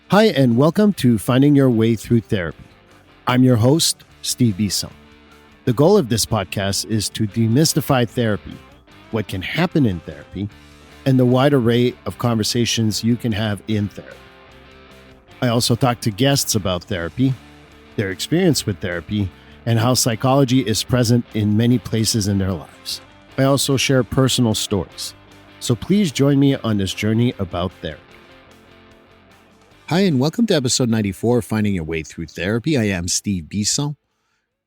Hi, and welcome to Finding Your Way Through Therapy. I'm your host, Steve Beeson. The goal of this podcast is to demystify therapy, what can happen in therapy, and the wide array of conversations you can have in therapy. I also talk to guests about therapy, their experience with therapy, and how psychology is present in many places in their lives. I also share personal stories. So please join me on this journey about therapy. Hi, and welcome to episode 94 of Finding Your Way Through Therapy. I am Steve Beeson.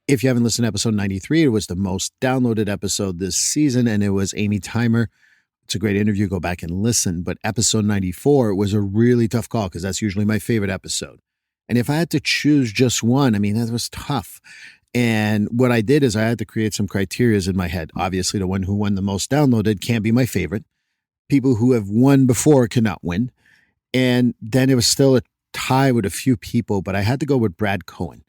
If you haven't listened to episode 93, it was the most downloaded episode this season, and it was Amy Timer. It's a great interview. Go back and listen. But episode 94 was a really tough call because that's usually my favorite episode. And if I had to choose just one, that was tough. And what I did is I had to create some criteria in my head. Obviously, the one who won the most downloaded can't be my favorite. People who have won before cannot win. And then it was still a tie with a few people, but I had to go with Brad Cohen.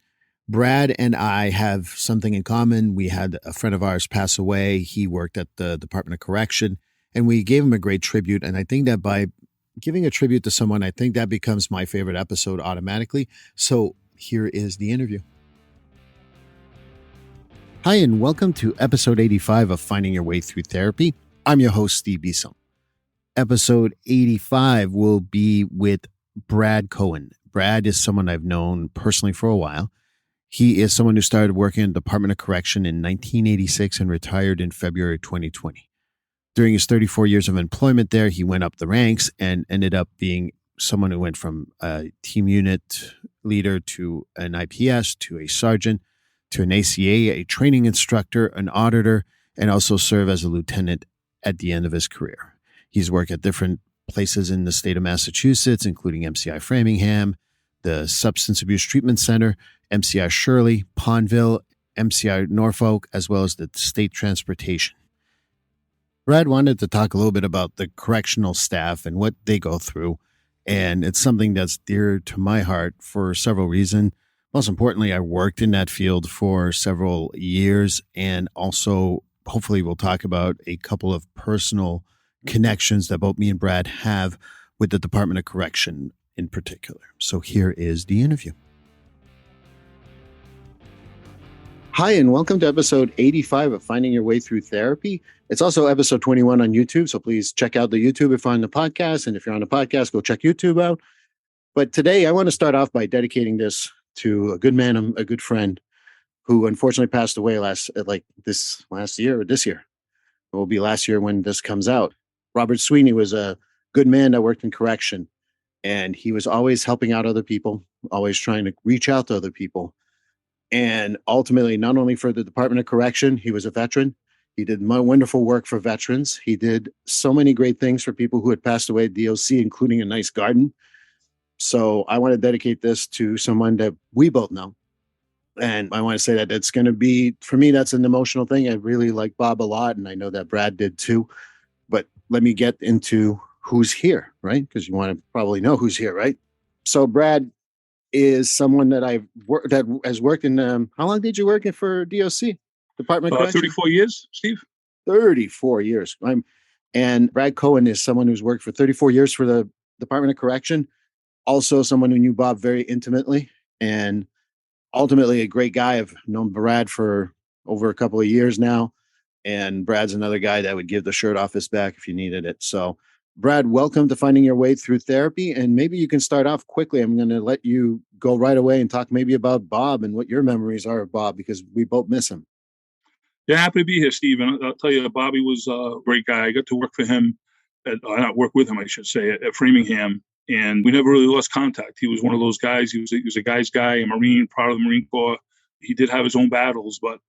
Brad and I have something in common. We had a friend of ours pass away. He worked at the Department of Correction, and we gave him a great tribute. And I think that by giving a tribute to someone, I think that becomes my favorite episode automatically. So here is the interview. Hi, and welcome to episode 85 of Finding Your Way Through Therapy. I'm your host, Steve Beeson. Episode 85 will be with Brad Cohen. Brad is someone I've known personally for a while. He is someone who started working in the Department of Correction in 1986 and retired in February 2020. During his 34 years of employment there, he went up the ranks and ended up being someone who went from a team unit leader to an IPS, to a sergeant, to an ACA, a training instructor, an auditor, and also served as a lieutenant at the end of his career. He's worked at different places in the state of Massachusetts, including MCI Framingham, the Substance Abuse Treatment Center, MCI Shirley, Pondville, MCI Norfolk, as well as the state transportation. Brad wanted to talk a little bit about the correctional staff and what they go through. And it's something that's dear to my heart for several reasons. Most importantly, I worked in that field for several years, and also hopefully we'll talk about a couple of personal connections that both me and Brad have with the Department of Correction in particular. So here is the interview. Hi, and welcome to episode 85 of Finding Your Way Through Therapy. It's also episode 21 on YouTube, so please check out the YouTube if you're on the podcast. And if you're on the podcast, go check YouTube out. But today I want to start off by dedicating this to a good man, a good friend, who unfortunately passed away this year. It will be last year when this comes out. Robert Sweeney was a good man that worked in correction, and he was always helping out other people, always trying to reach out to other people. And ultimately, not only for the Department of Correction, he was a veteran. He did wonderful work for veterans. He did so many great things for people who had passed away at DOC, including a nice garden. So I want to dedicate this to someone that we both know. And I want to say that it's going to be, for me, that's an emotional thing. I really like Bob a lot, and I know that Brad did too. But let me get into who's here, right? Because you want to probably know who's here, right? So Brad is someone that that has worked in, how long did you work in for DOC? Department of Correction? 34 years, Steve. 34 years. And Brad Cohen is someone who's worked for 34 years for the Department of Correction. Also someone who knew Bob very intimately, and ultimately a great guy. I've known Brad for over a couple of years now. And Brad's another guy that would give the shirt off his back if you needed it. So Brad, welcome to Finding Your Way Through Therapy. And maybe you can start off quickly. I'm going to let you go right away and talk maybe about Bob and what your memories are of Bob, because we both miss him. Yeah, happy to be here, Steve. And I'll tell you, Bobby was a great guy. I got to work for him, not work with him, I should say, at Framingham. And we never really lost contact. He was one of those guys. He was a guy's guy, a Marine, proud of the Marine Corps. He did have his own battles, but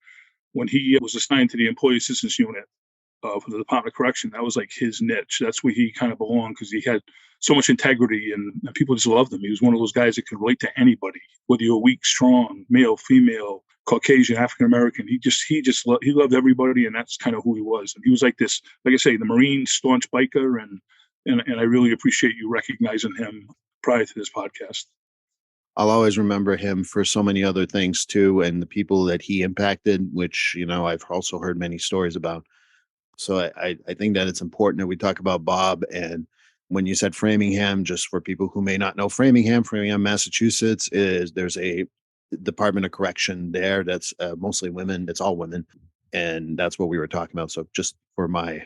when he was assigned to the Employee Assistance Unit for the Department of Correction, that was like his niche. That's where he kind of belonged, because he had so much integrity, and people just loved him. He was one of those guys that could relate to anybody, whether you're weak, strong, male, female, Caucasian, African American. He loved everybody, and that's kind of who he was. And he was like this, like I say, the Marine staunch biker, and I really appreciate you recognizing him prior to this podcast. I'll always remember him for so many other things too, and the people that he impacted, which, I've also heard many stories about. So I think that it's important that we talk about Bob and When you said Framingham, just for people who may not know Framingham, Massachusetts there's a Department of Correction there that's mostly women. It's all women, and that's what we were talking about. So just for my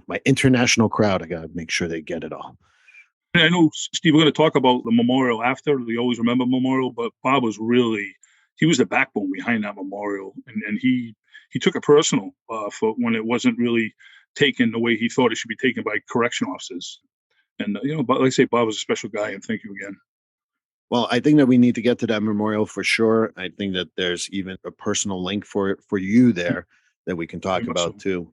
my international crowd, I gotta make sure they get it all. I know, Steve, we're going to talk about the memorial after. We always remember memorial, but Bob was he was the backbone behind that memorial. And he took it personal for when it wasn't really taken the way he thought it should be taken by correction officers. And, but like I say, Bob was a special guy, and thank you again. Well, I think that we need to get to that memorial for sure. I think that there's even a personal link for you there that we can talk about too.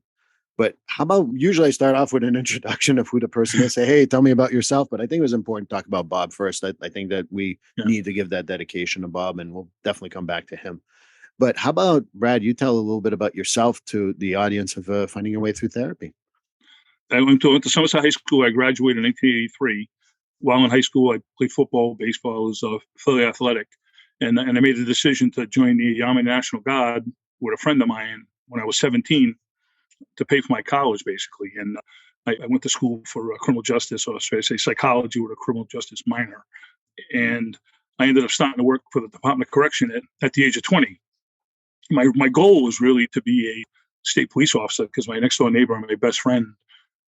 But how about, usually I start off with an introduction of who the person is, say, hey, tell me about yourself. But I think it was important to talk about Bob first. I think that we need to give that dedication to Bob, and we'll definitely come back to him. But how about, Brad, you tell a little bit about yourself to the audience of Finding Your Way Through Therapy. I went to Somerset High School. I graduated in 1983. While in high school, I played football, baseball. I was fairly athletic. And I made the decision to join the Army National Guard with a friend of mine when I was 17 to pay for my college, basically. And I went to school for criminal justice, or should I say psychology, with a criminal justice minor. And I ended up starting to work for the Department of Correction at the age of 20. My goal was really to be a state police officer, because my next door neighbor and my best friend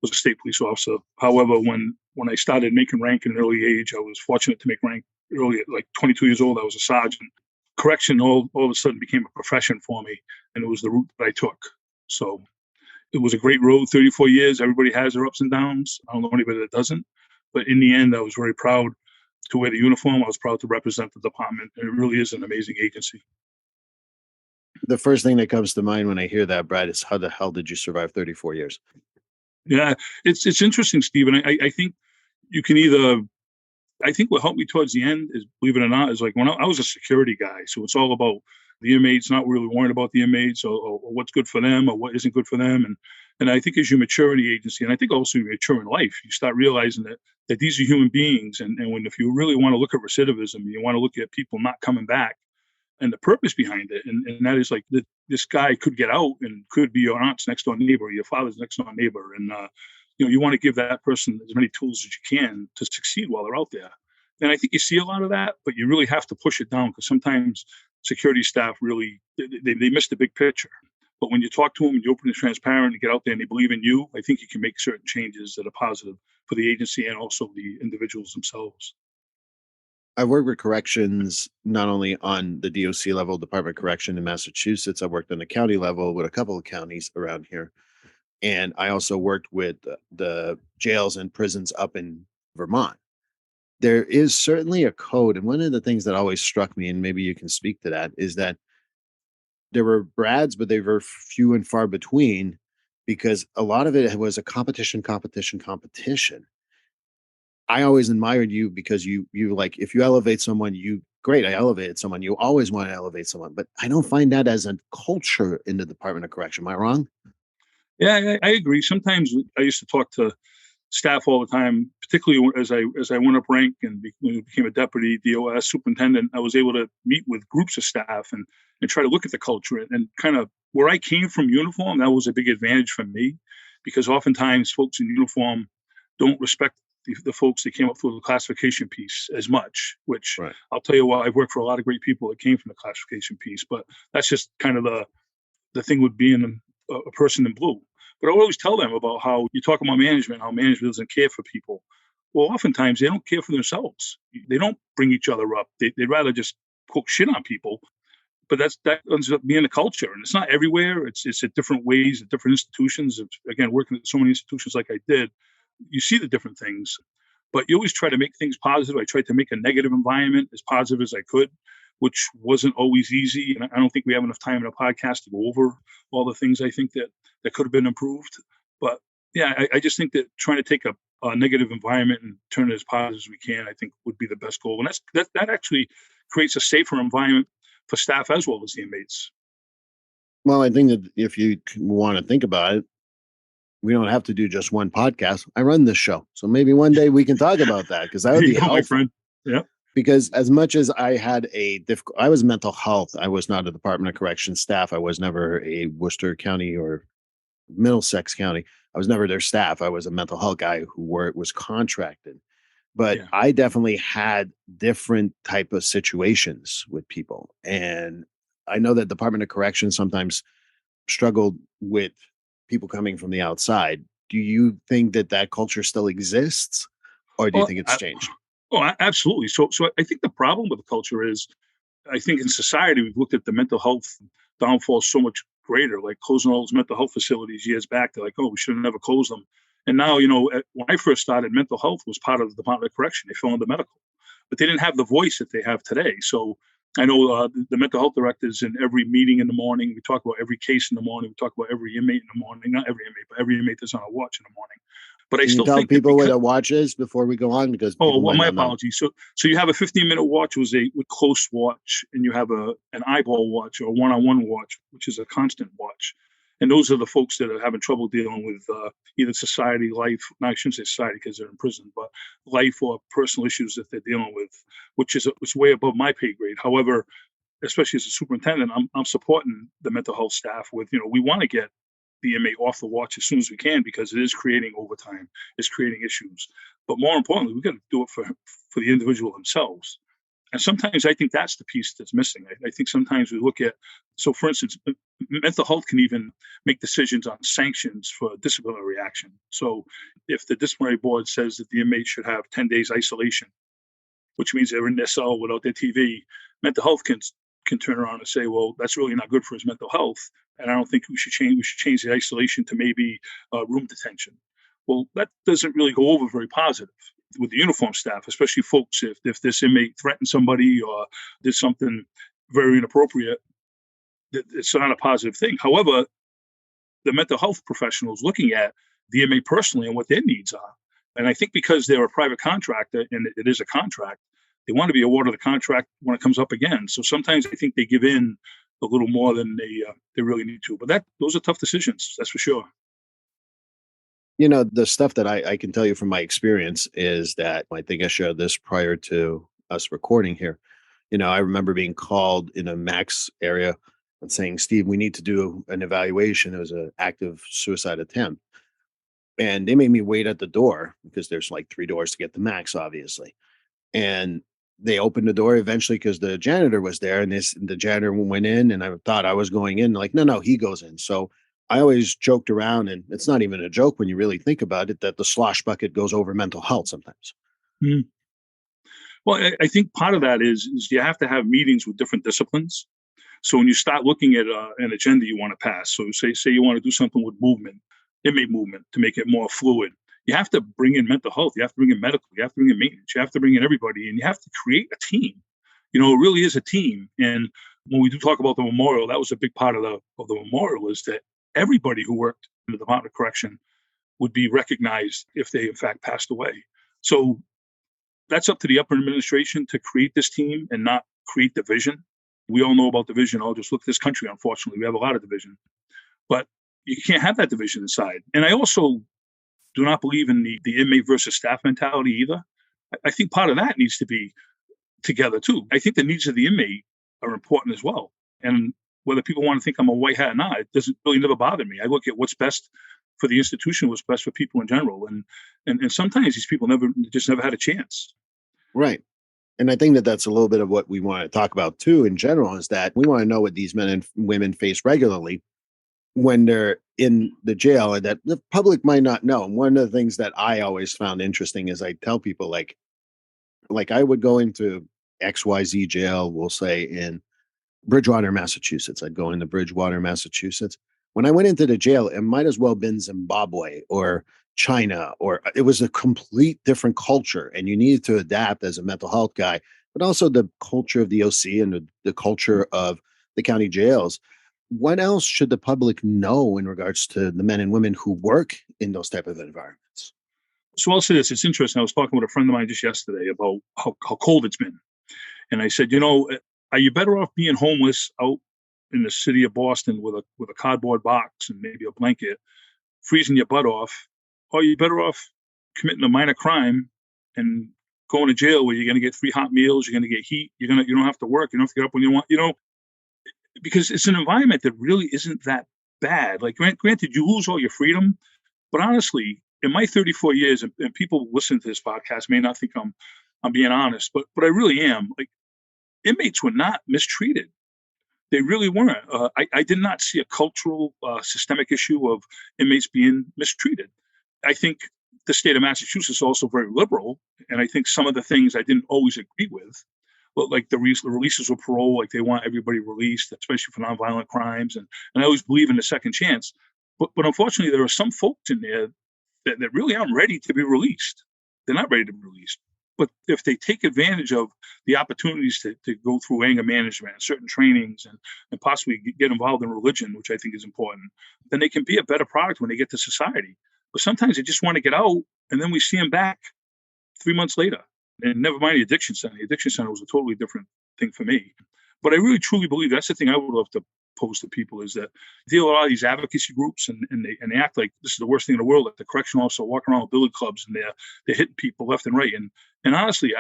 was a state police officer. However, when I started making rank at an early age, I was fortunate to make rank early. At like 22 years old, I was a sergeant. Correction all of a sudden became a profession for me, and it was the route that I took. So it was a great road, 34 years. Everybody has their ups and downs. I don't know anybody that doesn't. But in the end, I was very proud to wear the uniform. I was proud to represent the department. And it really is an amazing agency. The first thing that comes to mind when I hear that, Brad, is how the hell did you survive 34 years? Yeah, it's interesting, Stephen. I think you can I think what helped me towards the end is, believe it or not, is like when I was a security guy. So it's all about the inmates, not really worrying about the inmates or what's good for them or what isn't good for them. And I think as you mature in the agency, and I think also you mature in life, you start realizing that these are human beings. And if you really want to look at recidivism, you want to look at people not coming back, and the purpose behind it. And that is like this guy could get out and could be your aunt's next door neighbor, or your father's next door neighbor. And, you want to give that person as many tools as you can to succeed while they're out there. And I think you see a lot of that, but you really have to push it down, because sometimes security staff really, they miss the big picture. But when you talk to them and you open and transparent and get out there and they believe in you, I think you can make certain changes that are positive for the agency and also the individuals themselves. I've worked with corrections, not only on the DOC level, Department of Correction in Massachusetts. I worked on the county level with a couple of counties around here. And I also worked with the jails and prisons up in Vermont. There is certainly a code. And one of the things that always struck me, and maybe you can speak to that, is that there were Brads, but they were few and far between, because a lot of it was a competition. I always admired you because you like, if you elevate someone, great, I elevated someone. You always want to elevate someone, but I don't find that as a culture in the Department of Correction. Am I wrong? Yeah, I agree. Sometimes I used to talk to staff all the time, particularly as I went up rank and became a deputy DOS superintendent. I was able to meet with groups of staff and try to look at the culture and kind of where I came from uniform. That was a big advantage for me, because oftentimes folks in uniform don't respect the folks that came up through the classification piece as much, which right. I'll tell you what, I've worked for a lot of great people that came from the classification piece, but that's just kind of the thing with being a person in blue. But I always tell them about how you talk about management, how management doesn't care for people. Well, oftentimes they don't care for themselves. They don't bring each other up. They'd rather just quote shit on people. But that ends up being a culture, and it's not everywhere. It's at different ways, at different institutions. Again, working at so many institutions like I did, you see the different things. But you always try to make things positive. I tried to make a negative environment as positive as I could, which wasn't always easy. And I don't think we have enough time in a podcast to go over all the things I think that could have been improved. But yeah, I just think that trying to take a negative environment and turn it as positive as we can, I think would be the best goal. And that actually creates a safer environment for staff as well as the inmates. Well, I think that if you want to think about it, we don't have to do just one podcast. I run this show. So maybe one day we can talk about that, because that would be helpful. My friend. Yeah. Because as much as I had I was mental health, I was not a Department of Corrections staff. I was never a Worcester County or Middlesex County. I was never their staff. I was a mental health guy who was contracted. But Yeah. I definitely had different type of situations with people. And I know that Department of Corrections sometimes struggled with people coming from the outside. Do you think that that culture still exists, or do you Well, think it's changed? absolutely. So I think the problem with the culture is, I think in society, we've looked at the mental health downfall so much greater, like closing all those mental health facilities years back. They're like, oh, we should have never closed them. And now, when I first started, mental health was part of the Department of Correction. They fell under medical, but they didn't have the voice that they have today. So I know the mental health directors in every meeting in the morning. We talk about every case in the morning. We talk about every inmate in the morning. Not every inmate, but every inmate that's on a watch in the morning. But I Can you still tell think that people what because a watch is before we go on? Because oh, people well, might my not know. apologies. So you have a 15-minute watch with a close watch, and you have an eyeball watch or a one-on-one watch, which is a constant watch. And those are the folks that are having trouble dealing with either society, life. No, I shouldn't say society because they're in prison, but life or personal issues that they're dealing with, which is way above my pay grade. However, especially as a superintendent, I'm supporting the mental health staff with, we want to get the inmate off the watch as soon as we can because it is creating overtime, it's creating issues. But more importantly, we've got to do it for the individual themselves. And sometimes I think that's the piece that's missing. I think sometimes we look at, so for instance, mental health can even make decisions on sanctions for disciplinary action. So if the disciplinary board says that the inmate should have 10 days isolation, which means they're in their cell without their TV, mental health can turn around and say, well, that's really not good for his mental health. And I don't think we should change. We should change the isolation to maybe room detention. Well, that doesn't really go over very positive with the uniform staff, especially folks if this inmate threatened somebody or did something very inappropriate. It's not a positive thing. However, the mental health professionals looking at the inmate personally and what their needs are. And I think because they're a private contractor and it is a contract, they want to be awarded the contract when it comes up again. So sometimes I think they give in a little more than they really need to. But those are tough decisions, that's for sure. The stuff that I can tell you from my experience is that I think I shared this prior to us recording here. I remember being called in a max area and saying, Steve, we need to do an evaluation. It was an active suicide attempt. And they made me wait at the door because there's like 3 doors to get the max, obviously. And they opened the door eventually because the janitor was there, and the janitor went in, and I thought I was going in. Like, no, he goes in. So I always joked around, and it's not even a joke when you really think about it, that the slosh bucket goes over mental health sometimes. Mm. Well, I think part of that is you have to have meetings with different disciplines. So when you start looking at an agenda you want to pass, so say you want to do something with movement, inmate movement to make it more fluid, you have to bring in mental health, you have to bring in medical, you have to bring in maintenance, you have to bring in everybody, and you have to create a team. It really is a team. And when we do talk about the memorial, that was a big part of the memorial is that everybody who worked in the Department of Correction would be recognized if they in fact passed away. So that's up to the upper administration to create this team and not create division. We all know about division. I'll just look at this country, unfortunately. We have a lot of division. But you can't have that division inside. And I also do not believe in the inmate versus staff mentality either. I think part of that needs to be together too. I think the needs of the inmate are important as well. And whether people want to think I'm a white hat or not, it doesn't really never bother me. I look at what's best for the institution, what's best for people in general. And sometimes these people just never had a chance. Right. And I think that that's a little bit of what we want to talk about too in general, is that we want to know what these men and women face regularly when they're in the jail, and that the public might not know. And one of the things that I always found interesting is I tell people like I would go into XYZ jail, we'll say in Bridgewater, Massachusetts. I'd go into Bridgewater, Massachusetts. When I went into the jail, it might as well have been Zimbabwe or China, or it was a complete different culture. And you needed to adapt as a mental health guy, but also the culture of the OC and the culture of the county jails. What else should the public know in regards to the men and women who work in those type of environments? So I'll say this, it's interesting. I was talking with a friend of mine just yesterday about how cold it's been. And I said, are you better off being homeless out in the city of Boston with a cardboard box and maybe a blanket, freezing your butt off, or are you better off committing a minor crime and going to jail where you're going to get free hot meals, you're going to get heat, you don't have to work, you don't have to get up when you want, because it's an environment that really isn't that bad. Like, granted, you lose all your freedom, but honestly, in my 34 years, and people listening to this podcast may not think I'm being honest, but I really am. Like, inmates were not mistreated. They really weren't. I did not see a cultural, systemic issue of inmates being mistreated. I think the state of Massachusetts is also very liberal, and I think some of the things I didn't always agree with, but like the releases with parole, like they want everybody released, especially for nonviolent crimes, and I always believe in the second chance. But unfortunately, there are some folks in there that really aren't ready to be released. They're not ready to be released. But if they take advantage of the opportunities to go through anger management and certain trainings and possibly get involved in religion, which I think is important, then they can be a better product when they get to society. But sometimes they just want to get out, and then we see them back 3 months later. And never mind the addiction center. The addiction center was a totally different thing for me. But I really truly believe that's the thing I would love to pose to people is that deal with a lot of these advocacy groups and they act like this is the worst thing in the world. Like the correctional officer walking around with billy clubs and they're hitting people left and right. And honestly,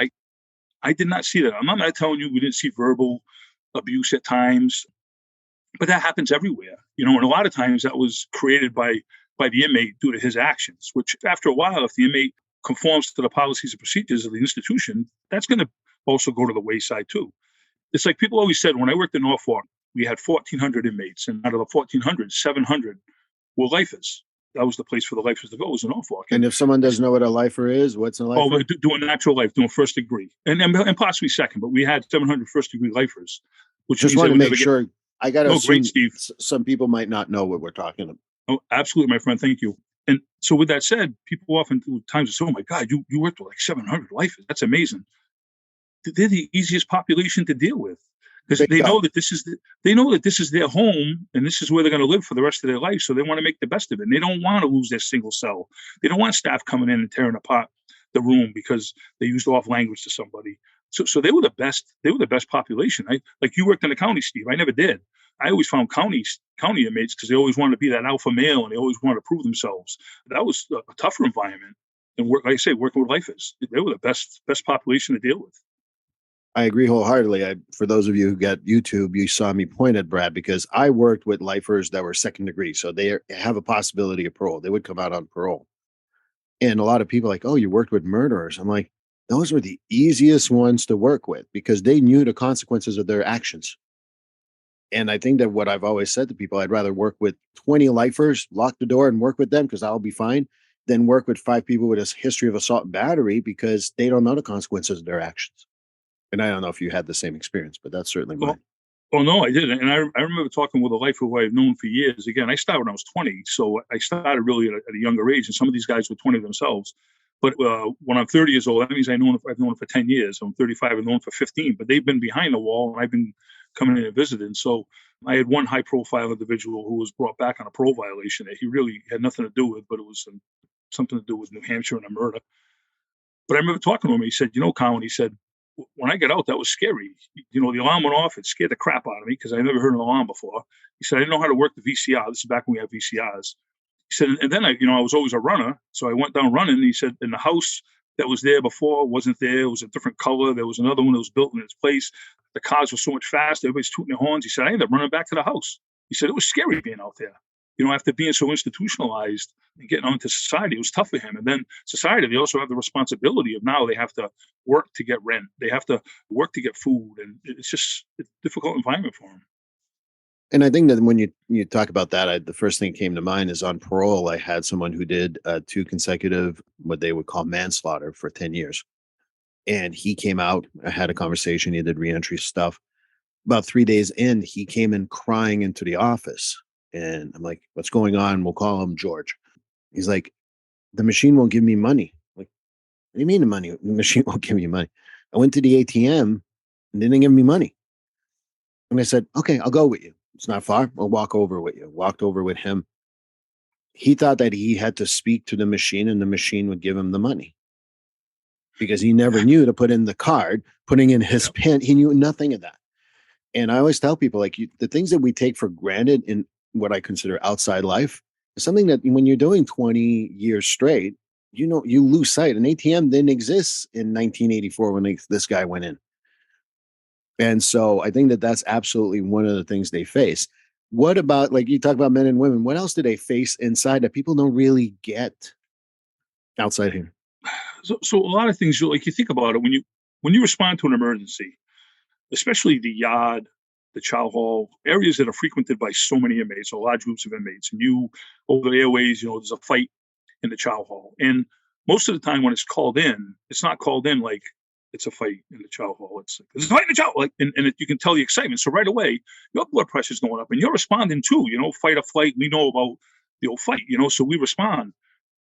I did not see that. I'm not telling you we didn't see verbal abuse at times, but that happens everywhere. And a lot of times that was created by the inmate due to his actions, which after a while, if the inmate conforms to the policies and procedures of the institution, that's going to also go to the wayside too. It's like people always said, when I worked in Norfolk, we had 1,400 inmates, and out of the 1,400, 700 were lifers. That was the place for the lifers to go, was in Norfolk. And if someone doesn't know what a lifer is, what's a lifer? Oh, doing natural life, doing first degree, and possibly second, but we had 700 first degree lifers. Which just want to make sure. I got to assume great, Steve. Some people might not know what we're talking about. Oh, absolutely, my friend. Thank you. And so with that said, people often times say, oh my God, you worked with like 700 lifers. That's amazing. They're the easiest population to deal with. Because they know that this is their home and this is where they're going to live for the rest of their life. So they want to make the best of it. And they don't want to lose their single cell. They don't want staff coming in and tearing apart the room because they used off language to somebody. So they were the best. They were the best population. Like you worked in the county, Steve. I never did. I always found county inmates because they always wanted to be that alpha male and they always wanted to prove themselves. That was a tougher environment. And like I say, working with lifers, they were the best population to deal with. I agree wholeheartedly. For those of you who get YouTube, you saw me point at Brad because I worked with lifers that were second degree. So they have a possibility of parole. They would come out on parole. And a lot of people are like, oh, you worked with murderers. I'm like, those were the easiest ones to work with because they knew the consequences of their actions. And I think that what I've always said to people, I'd rather work with 20 lifers, lock the door and work with them because I'll be fine, than work with 5 people with a history of assault and battery because they don't know the consequences of their actions. And I don't know if you had the same experience, but that's certainly mine. Oh, no, I didn't. And I remember talking with a lifer who I've known for years. Again, I started when I was 20. So I started really at a younger age. And some of these guys were 20 themselves. But when I'm 30 years old, that means I've known them for 10 years. I'm 35, I've known them for 15. But they've been behind the wall, and I've been coming in and visiting. So I had one high-profile individual who was brought back on a parole violation that he really had nothing to do with, but it was something to do with New Hampshire and a murder. But I remember talking to him. He said, Cowen, he said, when I got out, that was scary. The alarm went off. It scared the crap out of me because I never heard an alarm before. He said, I didn't know how to work the VCR. This is back when we had VCRs. He said, and then I was always a runner. So I went down running. And he said, and the house that was there before wasn't there. It was a different color. There was another one that was built in its place. The cars were so much faster. Everybody's tooting their horns. He said, I ended up running back to the house. He said, it was scary being out there. After being so institutionalized and getting onto society, it was tough for him. And then society, they also have the responsibility of now they have to work to get rent. They have to work to get food. And it's just a difficult environment for him. And I think that when you talk about that, the first thing that came to mind is on parole. I had someone who did 2 consecutive, what they would call manslaughter for 10 years. And he came out, I had a conversation. He did reentry stuff. About 3 days in, he came in crying into the office. And I'm like, what's going on? We'll call him George. He's like, the machine won't give me money. I'm like, what do you mean the machine won't give me money? I went to the ATM and didn't give me money. And I said, okay, I'll go with you. It's not far. I'll walk over with you. Walked over with him. He thought that he had to speak to the machine and the machine would give him the money because he never knew to put in the card, putting in his PIN. He knew nothing of that. And I always tell people, like, the things that we take for granted in what I consider outside life is something that when you're doing 20 years straight, you lose sight. An ATM didn't exist in 1984 when this guy went in. And so I think that that's absolutely one of the things they face. What about, like you talk about men and women, what else do they face inside that people don't really get outside here? So a lot of things, like you think about it when you respond to an emergency, especially the yard, the chow hall, areas that are frequented by so many inmates or large groups of inmates, and you over the airways, there's a fight in the chow hall, and most of the time when it's called in, it's not called in like it's a fight in the chow hall. It's like there's a fight in the chow, like, and you can tell the excitement. So right away, your blood pressure's going up, and you're responding too. Fight or flight. We know about the old fight. So we respond,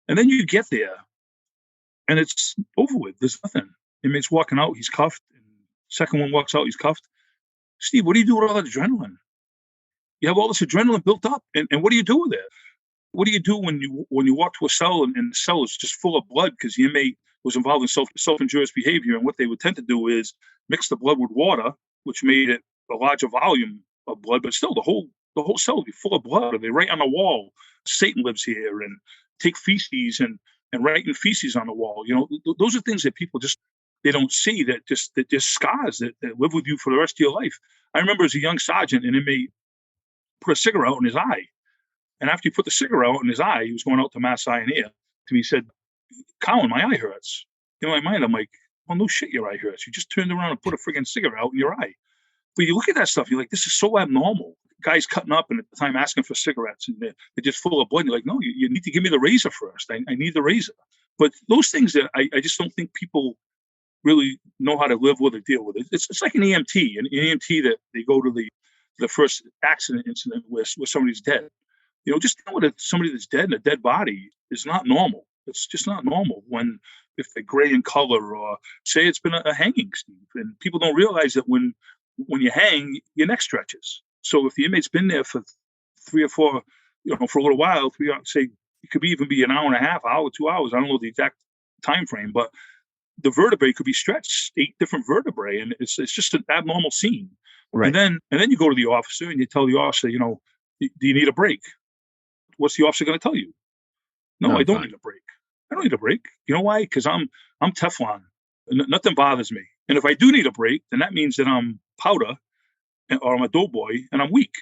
and then you get there and it's over with. There's nothing. Inmate's walking out, he's cuffed. And second one walks out, he's cuffed. Steve, what do you do with all that adrenaline? You have all this adrenaline built up, and what do you do with it? What do you do when you walk to a cell and the cell is just full of blood because the inmate was involved in self-injurious behavior? And what they would tend to do is mix the blood with water, which made it a larger volume of blood, but still the whole cell would be full of blood. Or they write on the wall, Satan lives here, and take feces and write in feces on the wall. Those are things that people just they don't see, that just scars that live with you for the rest of your life. I remember as a young sergeant, an inmate put a cigarette in his eye. And after he put the cigarette in his eye, he was going out to Mass Eye and Ear. To me, he said, "Cowen, my eye hurts." In my mind, I'm like, well, no shit, your eye hurts. You just turned around and put a friggin' cigarette in your eye. But you look at that stuff, you're like, this is so abnormal. Guys cutting up and at the time asking for cigarettes, and they're just full of blood. And you're like, no, you need to give me the razor first. I need the razor. But those things that I just don't think people really know how to live with or deal with. It's like an EMT. An EMT that they go to the first accident incident where somebody's dead. Just dealing with somebody that's dead in a dead body is not normal. It's just not normal if they're gray in color, or say it's been a hanging, Steve. And people don't realize that when you hang, your neck stretches. So if the inmate's been there for 3 or 4, for a little while, say it could even be an hour and a half, hour, 2 hours. I don't know the exact time frame, but the vertebrae could be stretched, 8 different vertebrae, and it's just an abnormal scene. Right. And then you go to the officer and you tell the officer, do you need a break? What's the officer going to tell you? No, I don't need a break. I don't need a break. You know why? Because I'm Teflon. Nothing bothers me. And if I do need a break, then that means that I'm powder, or I'm a doughboy, and I'm weak.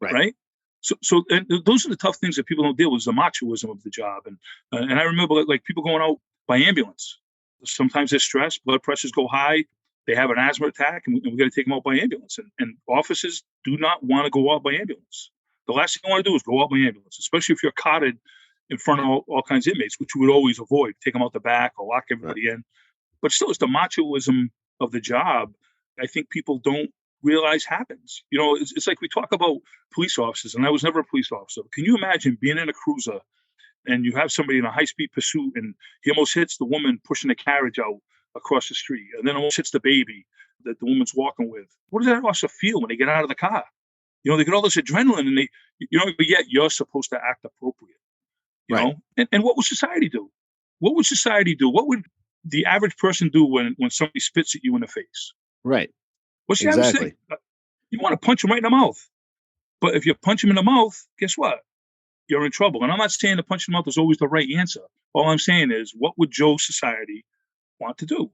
Right? So and those are the tough things that people don't deal with, is the machoism of the job. And I remember like people going out by ambulance. Sometimes they're stressed, blood pressures go high, they have an asthma attack, and we got to take them out by ambulance. And officers do not want to go out by ambulance. The last thing you want to do is go out by ambulance, especially if you're cotted in front of all kinds of inmates, which you would always avoid. Take them out the back or lock everybody in. But still, it's the machoism of the job I think people don't realize happens. It's like we talk about police officers, and I was never a police officer. Can you imagine being in a cruiser and you have somebody in a high-speed pursuit and he almost hits the woman pushing the carriage out across the street, and then almost hits the baby that the woman's walking with? What does that officer feel when they get out of the car? They get all this adrenaline, and but yet you're supposed to act appropriate. And what would society do? What would society do? What would the average person do when somebody spits at you in the face? Right. What's the average thing? You want to punch him right in the mouth. But if you punch him in the mouth, guess what? You're in trouble. And I'm not saying the punch in the mouth is always the right answer. All I'm saying is, what would Joe's society want to do?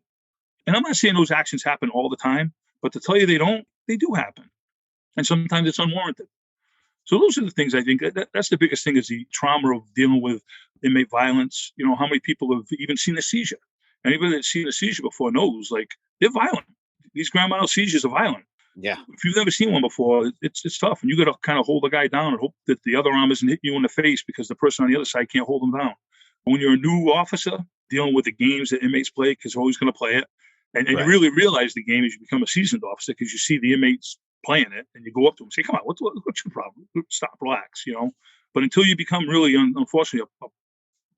And I'm not saying those actions happen all the time, but to tell you they do happen. And sometimes it's unwarranted. So those are the things I think that's the biggest thing, is the trauma of dealing with inmate violence. How many people have even seen a seizure? Anybody that's seen a seizure before knows, like, they're violent. These grand mal seizures are violent. Yeah. If you've never seen one before, it's tough. And you got to kind of hold the guy down and hope that the other arm isn't hitting you in the face, because the person on the other side can't hold him down. When you're a new officer dealing with the games that inmates play, because they're always going to play it, and you really realize the game as you become a seasoned officer, because you see the inmates playing it, and you go up to them and say, "Come on, what's your problem? Stop, relax." But until you become really, unfortunately, a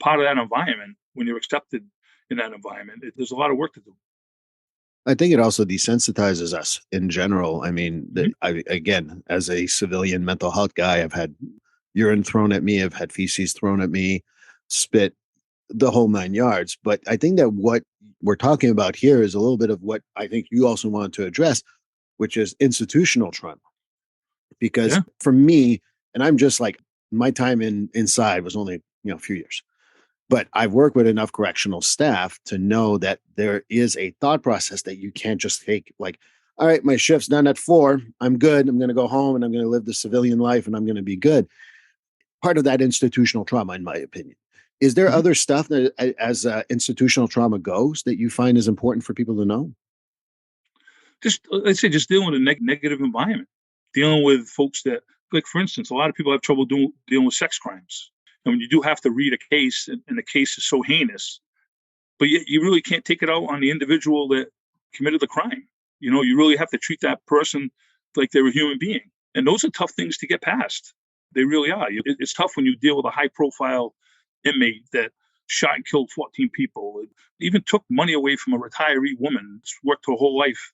part of that environment, when you're accepted in that environment, there's a lot of work to do. I think it also desensitizes us in general. I mean, again, as a civilian mental health guy, I've had urine thrown at me, I've had feces thrown at me, spit, the whole 9 yards. But I think that what we're talking about here is a little bit of what I think you also wanted to address, which is institutional trauma. Because for me, and I'm just like, my time inside was only a few years. But I've worked with enough correctional staff to know that there is a thought process that you can't just take. Like, all right, my shift's done at 4. I'm good. I'm going to go home and I'm going to live the civilian life and I'm going to be good. Part of that institutional trauma, in my opinion. Is there Mhm. other stuff that, as institutional trauma goes, that you find is important for people to know? Just let's say just dealing with a negative environment, dealing with folks that, like for instance, a lot of people have trouble dealing with sex crimes. And when you do have to read a case, and the case is so heinous, but yet you really can't take it out on the individual that committed the crime. You really have to treat that person like they're a human being. And those are tough things to get past. They really are. It's tough when you deal with a high profile inmate that shot and killed 14 people. It even took money away from a retiree woman who's worked her whole life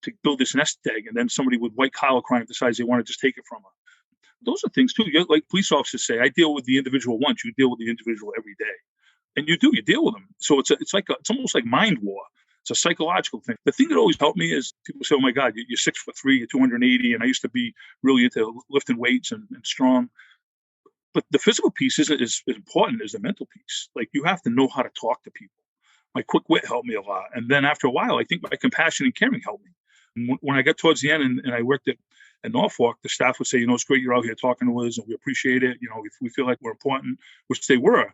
to build this nest egg. And then somebody with white collar crime decides they want to just take it from her. Those are things too. Like police officers say, I deal with the individual once, you deal with the individual every day. And you deal with them. So it's almost like mind war. It's a psychological thing. The thing that always helped me is people say, oh my God, you're 6'3", you're 280. And I used to be really into lifting weights and strong. But the physical piece is important as the mental piece. Like you have to know how to talk to people. My quick wit helped me a lot. And then after a while, I think my compassion and caring helped me. And when I got towards the end and I worked at Norfolk, the staff would say, it's great you're out here talking to us and we appreciate it. If we feel like we're important, which they were.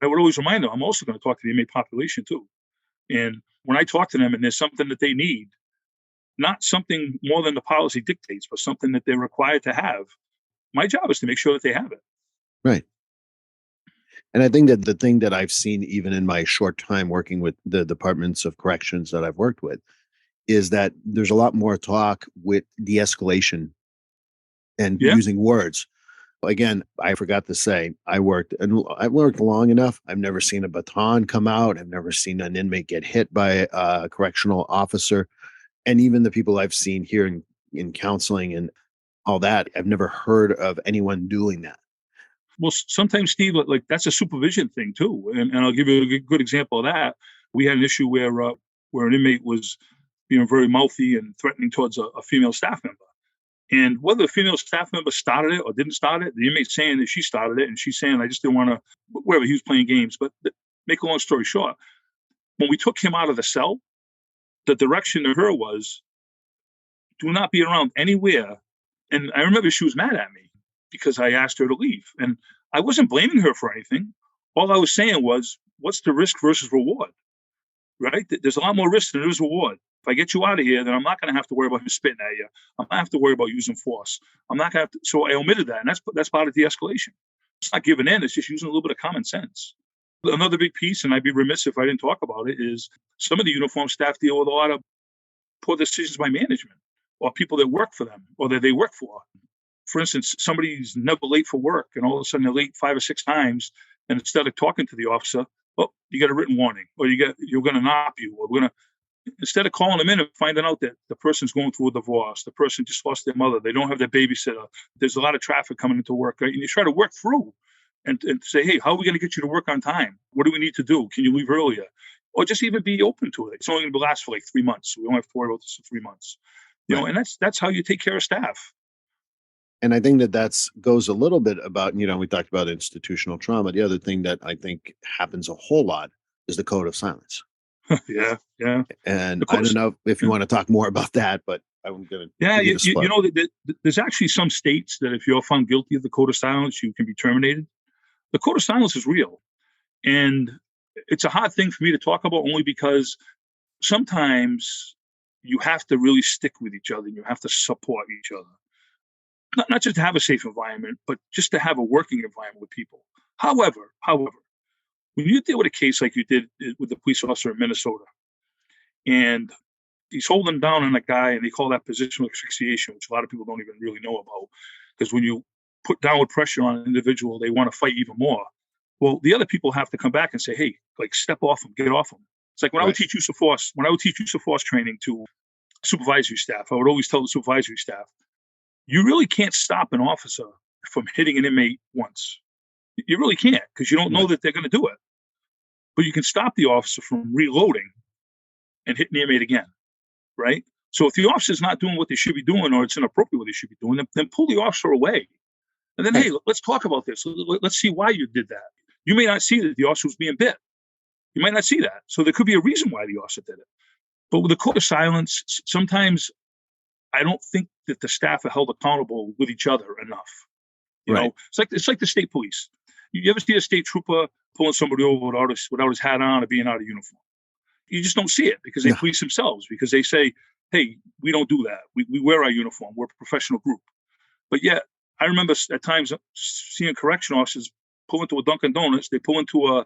I would always remind them, I'm also going to talk to the inmate population too. And when I talk to them and there's something that they need, not something more than the policy dictates, but something that they're required to have, my job is to make sure that they have it. Right. And I think that the thing that I've seen, even in my short time working with the departments of corrections that I've worked with, is that there's a lot more talk with de-escalation and Yeah. using words. Again, I forgot to say, I worked long enough. I've never seen a baton come out. I've never seen an inmate get hit by a correctional officer. And even the people I've seen here in counseling and all that, I've never heard of anyone doing that. Well, sometimes, Steve, like that's a supervision thing too. And I'll give you a good example of that. We had an issue where an inmate was being very mouthy and threatening towards a female staff member. And whether the female staff member started it or didn't start it, the inmate's saying that she started it, and she's saying, I just didn't want to, wherever he was playing games. But make a long story short, when we took him out of the cell, the direction to her was, do not be around anywhere. And I remember she was mad at me because I asked her to leave. And I wasn't blaming her for anything. All I was saying was, what's the risk versus reward? Right? There's a lot more risk than there is reward. If I get you out of here, then I'm not going to have to worry about him spitting at you. I'm not have to worry about using force. I'm not going to have to. So I omitted that. And that's part of de-escalation. It's not giving in. It's just using a little bit of common sense. Another big piece, and I'd be remiss if I didn't talk about it, is some of the uniform staff deal with a lot of poor decisions by management or people that work for them or that they work for. For instance, somebody's never late for work and all of a sudden they're late 5 or 6 times. And instead of talking to the officer, you got a written warning, or you're going to knock you, or instead of calling them in and finding out that the person's going through a divorce, the person just lost their mother, they don't have their babysitter, there's a lot of traffic coming into work, right? And you try to work through and say, hey, how are we going to get you to work on time? What do we need to do? Can you leave earlier? Or just even be open to it. It's only going to last for like 3 months. So we don't have to worry about this for 3 months. And that's how you take care of staff. And I think that goes a little bit about, we talked about institutional trauma. The other thing that I think happens a whole lot is the code of silence. Yeah. And I don't know if you want to talk more about that, but I'm going to. Yeah, there's actually some states that if you're found guilty of the code of silence, you can be terminated. The code of silence is real. And it's a hard thing for me to talk about only because sometimes you have to really stick with each other and you have to support each other. Not just to have a safe environment, but just to have a working environment with people. However, when you deal with a case like you did with the police officer in Minnesota, and he's holding down on a guy, and they call that positional asphyxiation, which a lot of people don't even really know about, because when you put downward pressure on an individual, they want to fight even more. Well, the other people have to come back and say, hey, like step off him, get off him. It's like when I would teach use of force training to supervisory staff, I would always tell the supervisory staff, you really can't stop an officer from hitting an inmate once. You really can't, because you don't know that they're going to do it. But you can stop the officer from reloading and hitting the inmate again, right? So if the officer's not doing what they should be doing, or it's inappropriate what they should be doing, then pull the officer away. And then, hey, let's talk about this. Let's see why you did that. You may not see that the officer was being bit. You might not see that. So there could be a reason why the officer did it. But with the code of silence, sometimes I don't think that the staff are held accountable with each other enough. You know, it's like the state police. You ever see a state trooper pulling somebody over without his hat on or being out of uniform? You just don't see it because they police themselves, because they say, hey, we don't do that. We wear our uniform. We're a professional group. But yet, I remember at times seeing correction officers pull into a Dunkin' Donuts. They pull into